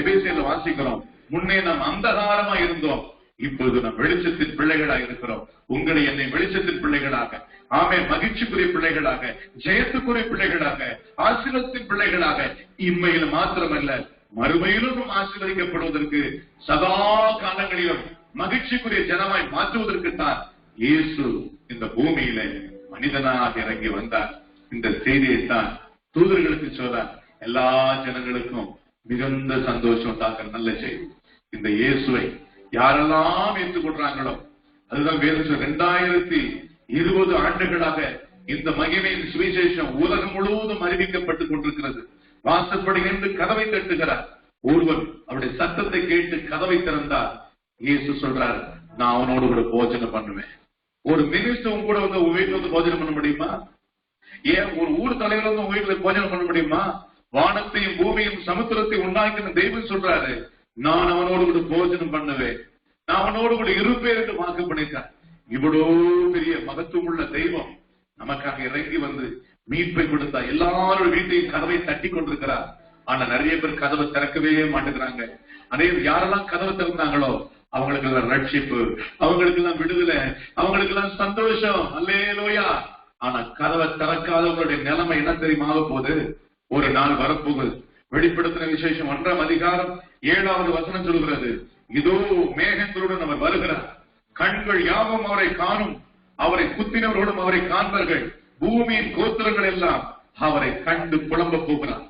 Speaker 3: எபேசியர்ல வாசிக்கிறோம். முன்னே நாம் அந்தகாரமா இருந்தோம், இப்போது நாம் வெளிச்சத்தின் பிள்ளைகளாக இருக்கிறோம். உங்களை என்னை வெளிச்சத்தின் பிள்ளைகளாக, மகிழ்ச்சிக்குரிய பிள்ளைகளாக, ஜெயத்துக்குரிய பிள்ளைகளாக, ஆசீர்வாதத்தின் பிள்ளைகளாக, இம்மையிலும் மாத்திரமல்ல மறுமையிலும் ஆசீர்வதிக்கப்படுவதற்கு, சதா காலங்களிலும் மகிழ்ச்சிக்குரிய ஜனமாய் மாற்றுவதற்கு தான் இயேசு இந்த பூமியில மனிதனாக இறங்கி வந்தார். இந்த செய்தியைத்தான் தூதர்களுக்கு சொல்றார். எல்லா ஜனங்களுக்கும் மிகுந்த சந்தோஷம் உண்டாக்குற நல்ல செய்தி. இந்த இயேசுவை யாரெல்லாம் ஏற்றுக்கொள்றாங்களோ, அதுதான் வேறு 2020 ஆண்டுகளாக இந்த மகிமையின் சுவிசேஷம் உலகம் முழுவதும் அறிவிக்கப்பட்டுக் கொண்டிருக்கிறது. வாசப்படுகின்ற கதவை தட்டுகிறார். ஒருவன் அவருடைய சத்தத்தை கேட்டு கதவை திறந்தார். இயேசு சொல்றார், நான் அவனோடு கூட போஜனம் பண்ணுவேன். ஒரு மினிஸ்டர் கூட வந்து உங்க வீட்டுல வந்து போஜனம் பண்ண முடியுமா? ஏன் ஒரு ஊர் தலைவர் வந்து உங்க வீட்டுல போஜனம் பண்ண முடியுமா? வானத்தையும் பூமியும் சமுத்திரத்தையும் உண்டாக்கின தெய்வம் சொல்றாரு, நான் அவனோடு கூட போஜனம் பண்ணுவேன், நான் அவனோடு கூட இருப்பேன் என்று வாக்கு பண்ணிருக்கார். இவ்வளவு பெரிய மகத்துவமுள்ள தெய்வம் நமக்காக இறங்கி வந்து மீட்பை கொடுத்தா எல்லாரும் வீட்டையும் கதவை தட்டி கொண்டிருக்கிறார்.
Speaker 1: ஆனா நிறைய பேர் கதவை திறக்கவே மாட்டேங்கிறாங்க. யாரெல்லாம் கதவை திறந்தாங்களோ அவங்களுக்கு எல்லாம் ரட்சிப்பு, அவங்களுக்கு எல்லாம் விடுதலை, அவங்களுக்கு எல்லாம் சந்தோஷம். அல்லேலூயா. ஆனா கதவை திறக்காதவங்களுடைய நிலைமை என்ன தெரியுமா போகுது? ஒரு நாள் வரப்போகுது. வெளிப்படுத்தின விசேஷம் 1ஆம் அதிகாரம் 7வது வசனம் சொல்கிறது, இதோ மேகங்களுடன் அவர் வருகிறார், கண்கள் யாவும் அவரை காணும், அவரை குத்தினவர்களும் அவரை காண்பார்கள், பூமியின் கோத்திரங்கள் எல்லாம் அவரை கண்டு புலம்ப போகிறார்.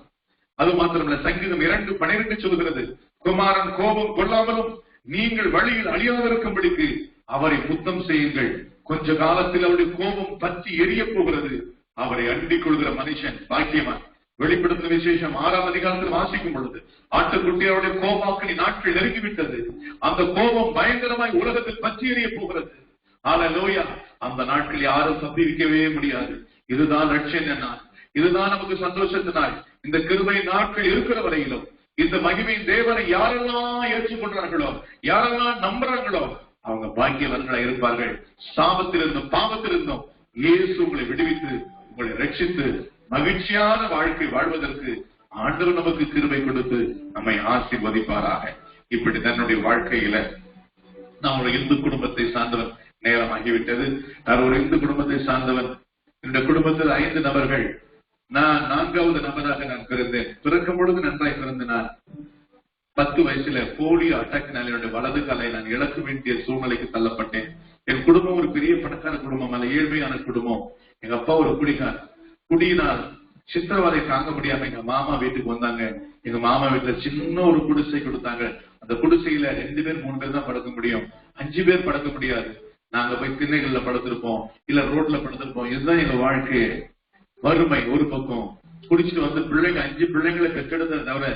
Speaker 1: அது மாத்திரமல்ல, சங்கீதம் 2:12 சொல்கிறது, குமாரன் கோபம் கொள்ளாமலும் நீங்கள் வழியில் அழியாதிருக்கும்படிக்கு அவரை முத்தம் செய்யுங்கள், கொஞ்ச காலத்தில் அவருடைய கோபம் பற்றி எரிய போகிறது, அவரை அண்டிக் கொள்கிற மனுஷன் பாக்கியவான். வெளிப்படுத்தின விசேஷம் 6ஆம் அதிகாரத்தில் வாசிக்கும் பொழுது, ஆட்டுக்குட்டி அவருடைய கோபாக்கினி நாட்கள் நெருங்கிவிட்டது, அந்த கோபம் பயங்கரமாய் உலகத்தில் பற்றி எரிய போகிறது. அல்லேலூயா. அந்த நாட்கள் யாரும் தப்பிக்கவே முடியாது. இதுதான் ரட்சணிய நாள், இதுதான் நமக்கு சந்தோஷத்தினாள். இந்த கிருபை நாட்கள் இருக்கிற வரையிலும் இந்த மகிமையின் தேவனை யாரெல்லாம் ஏற்றுக்கொண்டார்களோ, யாரெல்லாம் நம்புறாங்களோ அவங்க பாக்கியவர்களா இருப்பார்கள். சாபத்திலிருந்தும் பாவத்திலிருந்தும் இயேசு உங்களை விடுவித்து உங்களை ரட்சித்து மகிழ்ச்சியான வாழ்க்கை வாழ்வதற்கு ஆண்டவர் நமக்கு கிருபை கொடுத்து நம்மை ஆசீர்வதிப்பாராக. இப்படி தன்னுடைய வாழ்க்கையில நான் ஒரு இந்து குடும்பத்தை சார்ந்தவன், நேரம் ஆகிவிட்டது. நான் ஒரு இந்து குடும்பத்தை சார்ந்தவன். இந்த குடும்பத்தில் 5 நபர்கள், நான் 4வது நபராக நான் பிறந்தேன். பிறக்கும் பொழுது நன்றாய் பிறந்த நான் 10 வயசுல போலியோ அட்டாக்கினால் என்னுடைய வலது காலை நான் இழக்க வேண்டிய சூழ்நிலைக்கு தள்ளப்பட்டேன். என் குடும்பம் ஒரு பெரிய பணக்கார குடும்பம் அல்ல, ஏழ்மையான குடும்பம். எங்க அப்பா ஒரு குடிகார். குடியினால் சித்திரவதை தாங்க முடியாம எங்க மாமா வீட்டுக்கு வந்தாங்க. எங்க மாமா வீட்டுல சின்ன ஒரு குடிசை கொடுத்தாங்க. அந்த குடிசையில 2 பேர் 3 பேர் தான் படுக்க முடியும், 5 பேர் படுக்க முடியாது. நாங்க போய் திண்ணைகள்ல படுத்திருப்போம், இல்ல ரோட்ல படுத்திருப்போம். இதுதான் எங்க வாழ்க்கை. வறுமை ஒரு பக்கம், குடிச்சிட்டு வந்து பிள்ளைங்க 5 பிள்ளைங்களை பெற்றெடுத்த தவிர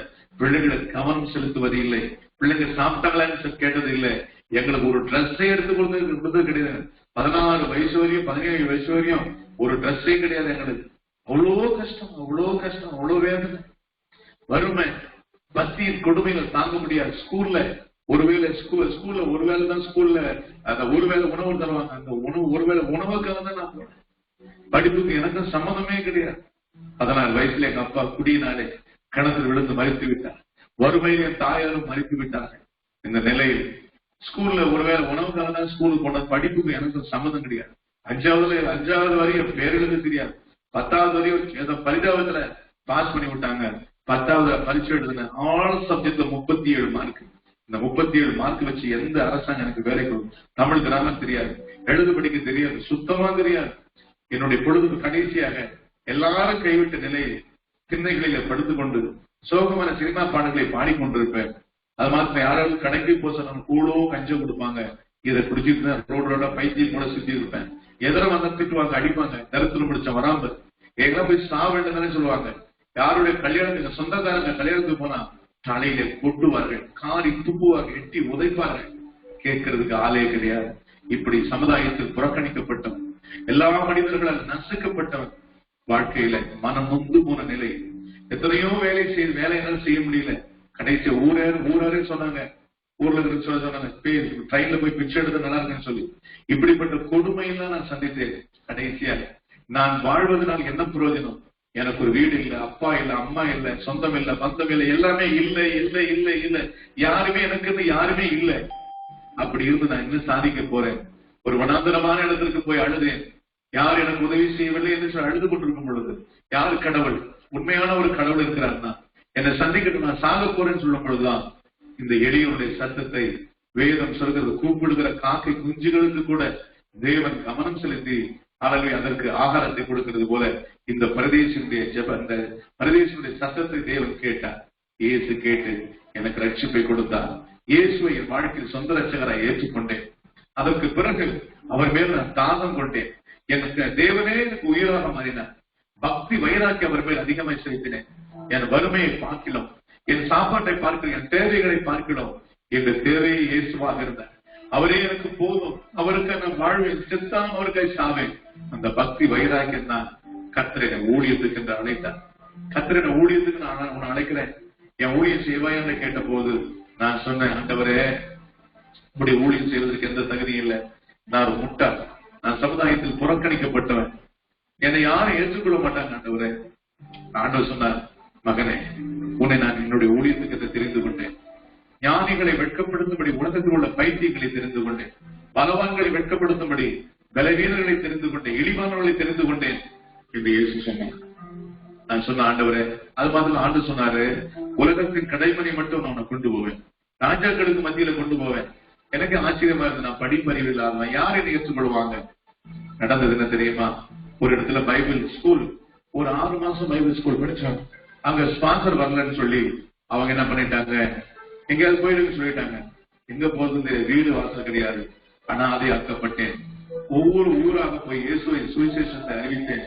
Speaker 1: பிள்ளைங்களுக்கு கவனம் செலுத்துவது இல்லை. பிள்ளைங்க சாப்பிட்டாங்களான்னு கேட்டது இல்லை. எங்களுக்கு ஒரு ட்ரெஸ்ஸே எடுத்து கொடுத்தது கிடையாது. 16 வயசு வரையும் 17 வயசு வரையும் ஒரு ட்ரெஸ்ஸே கிடையாது எங்களுக்கு. அவ்வளோ கஷ்டம், அவ்வளோ கஷ்டம், அவ்வளோ வேதனை, வறுமை, பசியின் கொடுமைகள் தாங்க முடியாது. ஸ்கூல்ல ஒருவேளை ஸ்கூல்ல ஒருவேளை தான் ஸ்கூல்ல அந்த ஒருவேளை உணவு தருவாங்க. அந்த உணவு ஒருவேளை உணவுக்காக தான் நான் போனேன். படிப்புக்கு எனக்கு சம்மதமே கிடையாது. 14 வயசுல எங்க அப்பா குடியினாலே கிணத்தில் விழுந்து மறித்து விட்டார். வறுமையில என் தாயாரும் மறித்து விட்டார்கள். இந்த நிலையில் ஸ்கூல்ல ஒருவேளை உணவுக்காக தான் ஸ்கூலுக்கு போன, படிப்புக்கு எனக்கு சம்மதம் கிடையாது. 5வது வரையும் பேருக்கு தெரியாது. 10வது வரையும் ஏதோ பரிதாபத்துல பாஸ் பண்ணி விட்டாங்க. 10வது பரீட்சை எழுதுன ஆல் சப்ஜெக்ட்ல 37 மார்க். இந்த 37 மார்க் வச்சு எந்த அரசாங்கம் எனக்கு வேலை கொடுக்கும்? தமிழ் கிராமம் தெரியாது, எழுது படிக்க தெரியாது, சுத்தமா தெரியாது. என்னுடைய பொழுதுக்கு கடைசியாக எல்லாரும் கைவிட்ட நிலையில் திண்ணைகளில படுத்துக் கொண்டு சோகமான சினிமா பாடல்களை பாடிக்கொண்டிருப்பேன். அது மாத்திரம் யாராவது கடைக்கு போக சொன்ன கூடவும் கஞ்சம் கொடுப்பாங்க. இதை குடிச்சிட்டு தான் ரோடோட பைத்தியம் கூட சுத்தி இருப்பேன். எதிர வந்தா திட்டுவாங்க, அடிப்பாங்க, தரத்துல முடிச்ச வராம எங்கெல்லாம் போய் சாப்பிட்டு சொல்லுவாங்க. யாருடைய கல்யாணத்துக்கு சொந்தக்காரங்க கல்யாணத்துக்கு போனா தலையில கொட்டுவார்கள், காரி துப்புவார்கள், எட்டி உதைப்பார்கள். கேட்கறதுக்கு ஆளே கிடையாது. இப்படி சமுதாயத்தில் புறக்கணிக்கப்பட்டவன், எல்லா மனிதர்களால் நசுக்கப்பட்டவன், வாழ்க்கையில மனம் நொந்து போன நிலை. எத்தனையோ வேலைகள் செய்ய முடியல. கடைசி ஊரே சொன்னாங்க, ஊர்ல இருந்து சொன்னாங்க, ட்ரெயின்ல போய் பிச்சை எடுத்து நல்லா இருக்குன்னு சொல்லி. இப்படிப்பட்ட கொடுமையெல்லாம் நான் சந்தித்தேன். கடைசியா நான் வாழ்வதனால் என்ன பிரயோஜனம்? எனக்கு ஒரு வீடு இல்ல, அப்பா இல்ல, அம்மா இல்ல, சொந்தம் இல்ல, பந்தம் இல்ல, எல்லாமே இல்லை இல்லை இல்லை இல்லை, யாருமே எனக்கு யாருமே இல்லை. அப்படி இருந்து நான் இன்னும் சாதிக்க போறேன். ஒரு வனாந்தரமான இடத்திற்கு போய் அழுதேன். யார் எனக்கு உதவி செய்யவில்லை என்று சொல்லி அழுது கொண்டிருக்கும் பொழுது, யாரு கடவுள், உண்மையான ஒரு கடவுள் இருக்கிறார்னா என்னை சந்திக்கட்டும், நான் சாக போறேன்னு சொல்லும் பொழுதுதான் இந்த எளியவருடைய சத்தத்தை வேதம் சொல்கிறது. கூப்பிடுகிற காக்கை குஞ்சுகளுக்கு கூட தேவன் கவனம் செலுத்தி அளவை அதற்கு ஆகாரத்தை கொடுக்கிறது போல இந்த பரதேசியுடைய அந்த பரதேசியுடைய சத்தத்தை தேவன் கேட்டார். இயேசு கேட்டு எனக்கு ரட்சிப்பை கொடுத்தார். இயேசுவை என் வாழ்க்கையில் சொந்த ரட்சகராய் ஏற்றுக்கொண்டேன். அதற்கு பிறகு அவர் மேல் நான் தாகம் கொண்டேன். எனக்கு தேவனே எனக்கு உயிராக மாறினார். பக்தி வைராக்கி அவர் மேல் அதிகமாய் செலுத்தினேன். என் வறுமையை பார்க்கிறோம், என் சாப்பாட்டை பார்க்கிறோம், என் தேவைகளை பார்க்கிறோம். எங்க தேவையை இயேசுவாக இருந்தார். அவரே எனக்கு போதும், அவருக்கு நான் வாழ்வேன், செத்தான் அவருக்காய் சாவேன். அந்த பக்தி வைராக்கியம் தான் கர்த்தரை ஊழியத்துக்கு என்று அழைத்தார். கர்த்தரை ஊழியத்துக்கு நான் உன்னை அழைக்கிறேன், என் ஊழியம் செய்வாய் கேட்ட போது நான் சொன்னேன், ஆண்டவரே இப்படி ஊழியம் செய்வதற்கு எந்த தகுதியும் இல்லை, நான் ஒரு முட்டாள், நான் சமுதாயத்தில் புறக்கணிக்கப்பட்டவன், என்னை யாரும் ஏற்றுக்கொள்ள மாட்டாங்க ஆண்டவரே. ஆண்டவர் சொன்னார்,
Speaker 3: மகனே, உன்னை நான் என்னுடைய ஊழியத்துக்கு தெரிந்து கொண்டேன். ஞானிகளை வெட்கப்படுத்தும்படி உலகத்தில் உள்ள பைத்தியங்களை தெரிந்து கொண்டேன். பலவான்களை வெட்கப்படுத்தும்படி பலவீனர்களை தெரிந்து கொண்டேன். இழிவானவர்களை தெரிந்து கொண்டேன் என்று இயேசு சொன்னார். நான் சொன்ன ஆண்டவரே, அது மாதிரி ஆண்டு சொன்னாரு, உலகத்தின் கடைமணி மட்டும் நான் கொண்டு போவேன், ராஜாக்களுக்கு மத்தியில கொண்டு போவேன். எனக்கு ஆச்சரியமா இருந்து, நான் படிப்பறிவு இல்லாம யார் என்னை ஏற்றுக்கொள்வாங்க. நடந்தது என்ன தெரியுமா? ஒரு இடத்துல பைபிள் ஸ்கூல், ஒரு 6 மாசம் பைபிள் ஸ்கூல் படிச்சோம். அங்க ஸ்பான்சர் வரலன்னு சொல்லி அவங்க என்ன பண்ணிட்டாங்க, எங்கேயாவது போயிடுன்னு சொல்லிட்டாங்க. எங்க போறது, வீடு வாசல் கிடையாது. ஆனா அதை ஆக்கப்பட்டேன். ஒவ்வொரு ஊராக போய் இயேசுவின் சுவிசேஷத்தை அறிவித்தேன்.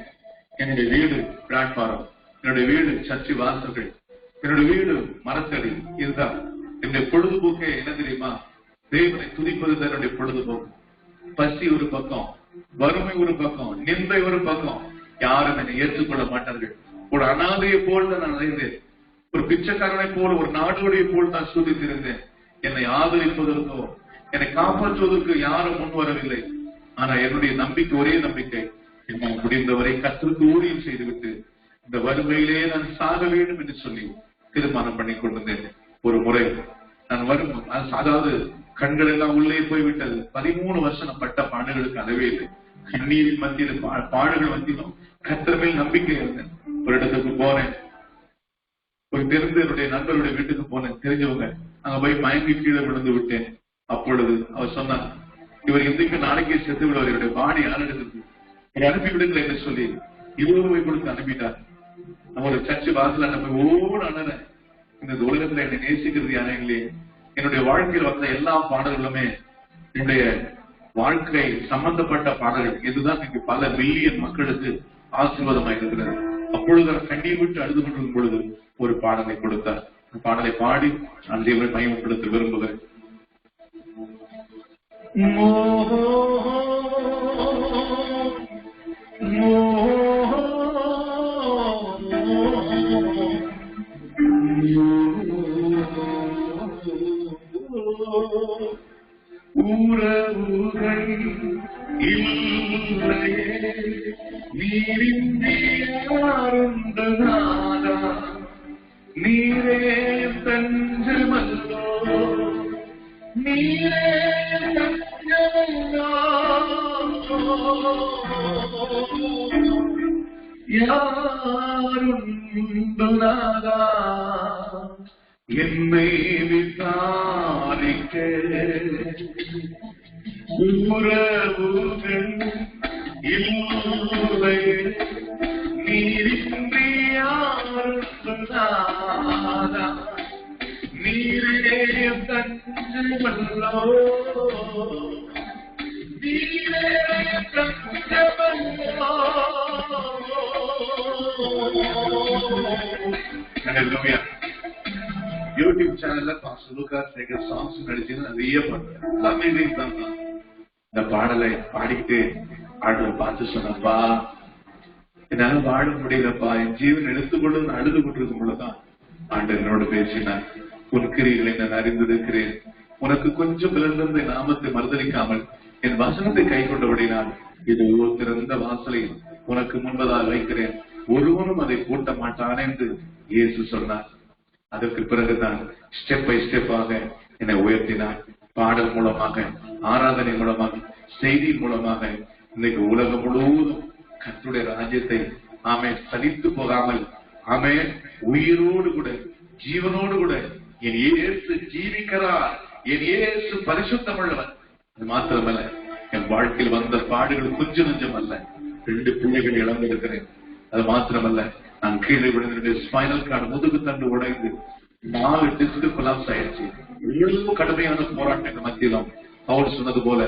Speaker 3: என்னுடைய வீடு பிளாட்பாரம், என்னுடைய வீடு சர்ச்சை வாசல்கள், என்னுடைய வீடு மரத்தடி. இதுதான் என்னுடைய பொழுதுபோக்கே. என்ன தெரியுமா? தேவனை துதிப்பது தான் என்னுடைய பொழுதுபோக்கு. பசி ஒரு பக்கம், வறுமை ஒரு பக்கம், நிந்தை ஒரு பக்கம். யாரும் என்னை ஏற்றுக்கொள்ள மாட்டார்கள். ஒரு அனாதையை போல் தான் நான் அறிந்தேன். ஒரு பிச்சைக்காரனை போல், ஒரு நாடோடியை போல் நான் சூதித்திருந்தேன். என்னை ஆதரிப்பதற்கோ என்னை காப்பாற்றுவதற்கு யாரும் முன் வரவில்லை. ஆனா என்னுடைய நம்பிக்கை, ஒரே நம்பிக்கை, என்னால் முடிந்தவரை கர்த்தருக்கு ஊழியம் செய்துவிட்டு இந்த வறுமையிலே நான் சாக வேண்டும் என்று சொல்லி தீர்மானம் பண்ணி கொண்டிருந்தேன். ஒரு முறை நான் வரும், அதாவது கண்கள் எல்லாம் உள்ளே போய்விட்டது. 13 வருஷம் நான் பட்ட பாடுகளுக்கு அளவே இல்லை. கண்ணீரின் மத்தியில், பாடுகள் மத்தியிலும் கர்த்தர் மேல் நம்பிக்கை இருந்தேன். ஒரு இடத்துக்கு போனேன், ஒரு தெரிந்த என்னுடைய நண்பருடைய வீட்டுக்கு போனேன், தெரிஞ்சவங்க. அங்க போய் மயங்கி கீழே விழுந்து விட்டேன். அப்பொழுது அவர் சொன்னார், இவர் எந்தக்கு நாளைக்கே செத்து விடுவார், இவருடைய பாடி யார் எடுக்கிறது, இவர் அனுப்பி விடுங்கள் என்று சொல்லி 20 ரூபாய் கொடுத்து அனுப்பிட்டார். நம்ம ஒரு சர்ச்சு வாசல நம்ம ஓடு அண்ணன், இந்த உலகத்துல என்னை நேசிக்கிறது யாரும் இல்லையே. என்னுடைய வாழ்க்கையில் வந்த எல்லா பாடல்களுமே என்னுடைய வாழ்க்கை சம்பந்தப்பட்ட பாடல்கள். இதுதான் இன்னைக்கு பல மில்லியன் மக்களுக்கு ஆசீர்வாதமாக இருக்கிறது. அப்பொழுது கண்ணீர் விட்டு அழுது கொண்டிருக்கும் பொழுது ஒரு பாடலை கொடுத்தார். அந்த பாடலை பாடி நான் தேவனை பயன்படுத்த விரும்புகிறேன். உறவுகள் இல்லையே, நீரின்றி யாருண்டு நாதா, நீரே தஞ்சமல்லோ, நீரே தஞ்சமல்லோ, யாருண்டு நாதா, என்னை விசாரிக்க உறவுகள் இல்லை, நீரின்றி யாருண்டு நாதா, நீரே தஞ்சமல்லோ, நீரே தஞ்சமல்லோ. Hallelujah. யூடியூப் சேனல்ல பாஸ்டர் லூகாஸ் சேகர் சாங்ஸ் நடிச்சு நிறைய பண்றேன். இந்த பாடலை பாடிக்கிட்டு ஆண்டவர் பார்த்து சொன்னப்பா, என்னால வாழ முடியலப்பா, என் ஜீவன் எடுத்துக்கொண்டு அழுது கொண்டிருக்கும் பொழுதுதான் ஆண்டவர் என்னோட பேசினார். உன் கிரியைகளை நான் அறிந்திருக்கிறேன், உனக்கு கொஞ்சம் பிறந்த நாமத்தை மறுதளிக்காமல் என் வசனத்தை கை கொண்டபடினால் இது திறந்த வாசலை உனக்கு முன்பதாக வைக்கிறேன், ஒருவனும் அதை பூட்ட மாட்டான் என்று இயேசு சொன்னார். அதற்கு பிறகுதான் ஸ்டெப் பை ஸ்டெப்பாக என்னை உயர்த்தினார். பாடல் மூலமாக, ஆராதனை மூலமாக, செய்தி மூலமாக இன்னைக்கு உலகம் முழுவதும் கர்த்தருடைய ராஜ்யத்தை சலித்து போகாமல் உயிரோடு கூட ஜீவனோடு கூட என் இயேசு ஜீவிக்கிறார், என் இயேசு பரிசுத்தமுள்ளவர். அது மாத்திரமல்ல, என் வாழ்க்கையில் வந்த பாடுகள் கொஞ்சம் நஞ்சம் அல்ல. 2 பிள்ளைகளை இழந்திருக்கிறேன். அது மாத்திரமல்ல, நான் கீழே விழுந்து ஸ்பைனல் கார்டு, முதுகு தண்டு உடைந்து 4 டிஸ்க் கொலாப்ஸ் ஆயிடுச்சு. எவ்வளவு கடுமையான போராட்டங்கள் மத்தியிலும் அவர் சொன்னது போல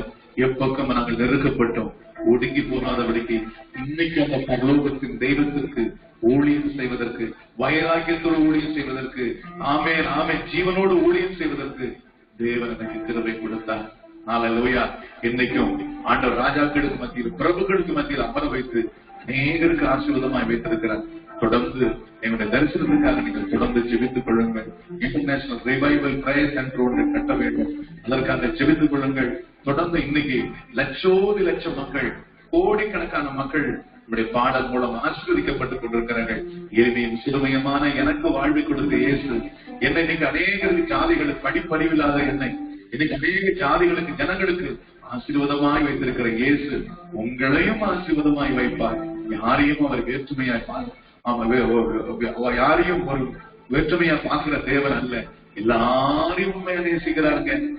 Speaker 3: எப்பக்கம் நாங்கள் நெருக்கப்பட்டோம், ஒடுங்கி போகாதபடிக்கு இன்னைக்கு அந்த பரலோகத்தின் தெய்வத்திற்கு ஊழியம் செய்வதற்கு, வைராக்கியத்தோடு ஊழியம் செய்வதற்கு, ஜீவனோடு ஊழியம் செய்வதற்கு தேவன் எனக்கு கிருபை கொடுத்தார். ஹல்லேலூயா. இன்னைக்கும் ஆண்டவர் ராஜாக்களுக்கு மத்தியில், பிரபுக்களுக்கு மத்தியில் அமர வைத்து அநேகருக்கு ஆசீர்வாதமாய் வைத்திருக்கிறார். தொடர்ந்து எங்களுடைய தரிசனத்துக்காக நீங்கள் தொடர்ந்து ஜெபித்துக் கொள்ளுங்கள். இன்டர்நேஷனல் ரிவைவல் பிரேயர் சென்டர் ஒன்று கட்ட வேண்டும், அதற்காக ஜெபித்துக் கொள்ளுங்கள். தொடர்ந்து இன்னைக்கு லட்சோதி லட்சம் மக்கள், கோடிக்கணக்கான மக்கள் நம்முடைய பாடல் மூலம் ஆசீர்வதிக்கப்பட்டுக் கொண்டிருக்கிறார்கள். எளிமையும் சிறுமையமான எனக்கு வாழ்வை கொடுத்த இயேசு என்னை இன்னைக்கு அநேக ஜாதிகளுக்கு படிப்பறிவில்லாத என்னை இன்னைக்கு அநேக ஜாதிகளுக்கு ஜனங்களுக்கு ஆசீர்வாதமாய் வைத்திருக்கிற இயேசு உங்களையும் ஆசீர்வாதமாய் வைப்பார். யாரையும் அவர் வேற்றுமையாய் யாரையும் ஒரு வேற்றுமையா பார்க்கிற தேவன் அல்ல. எல்லாரையும் நேசிக்கிறாருங்க.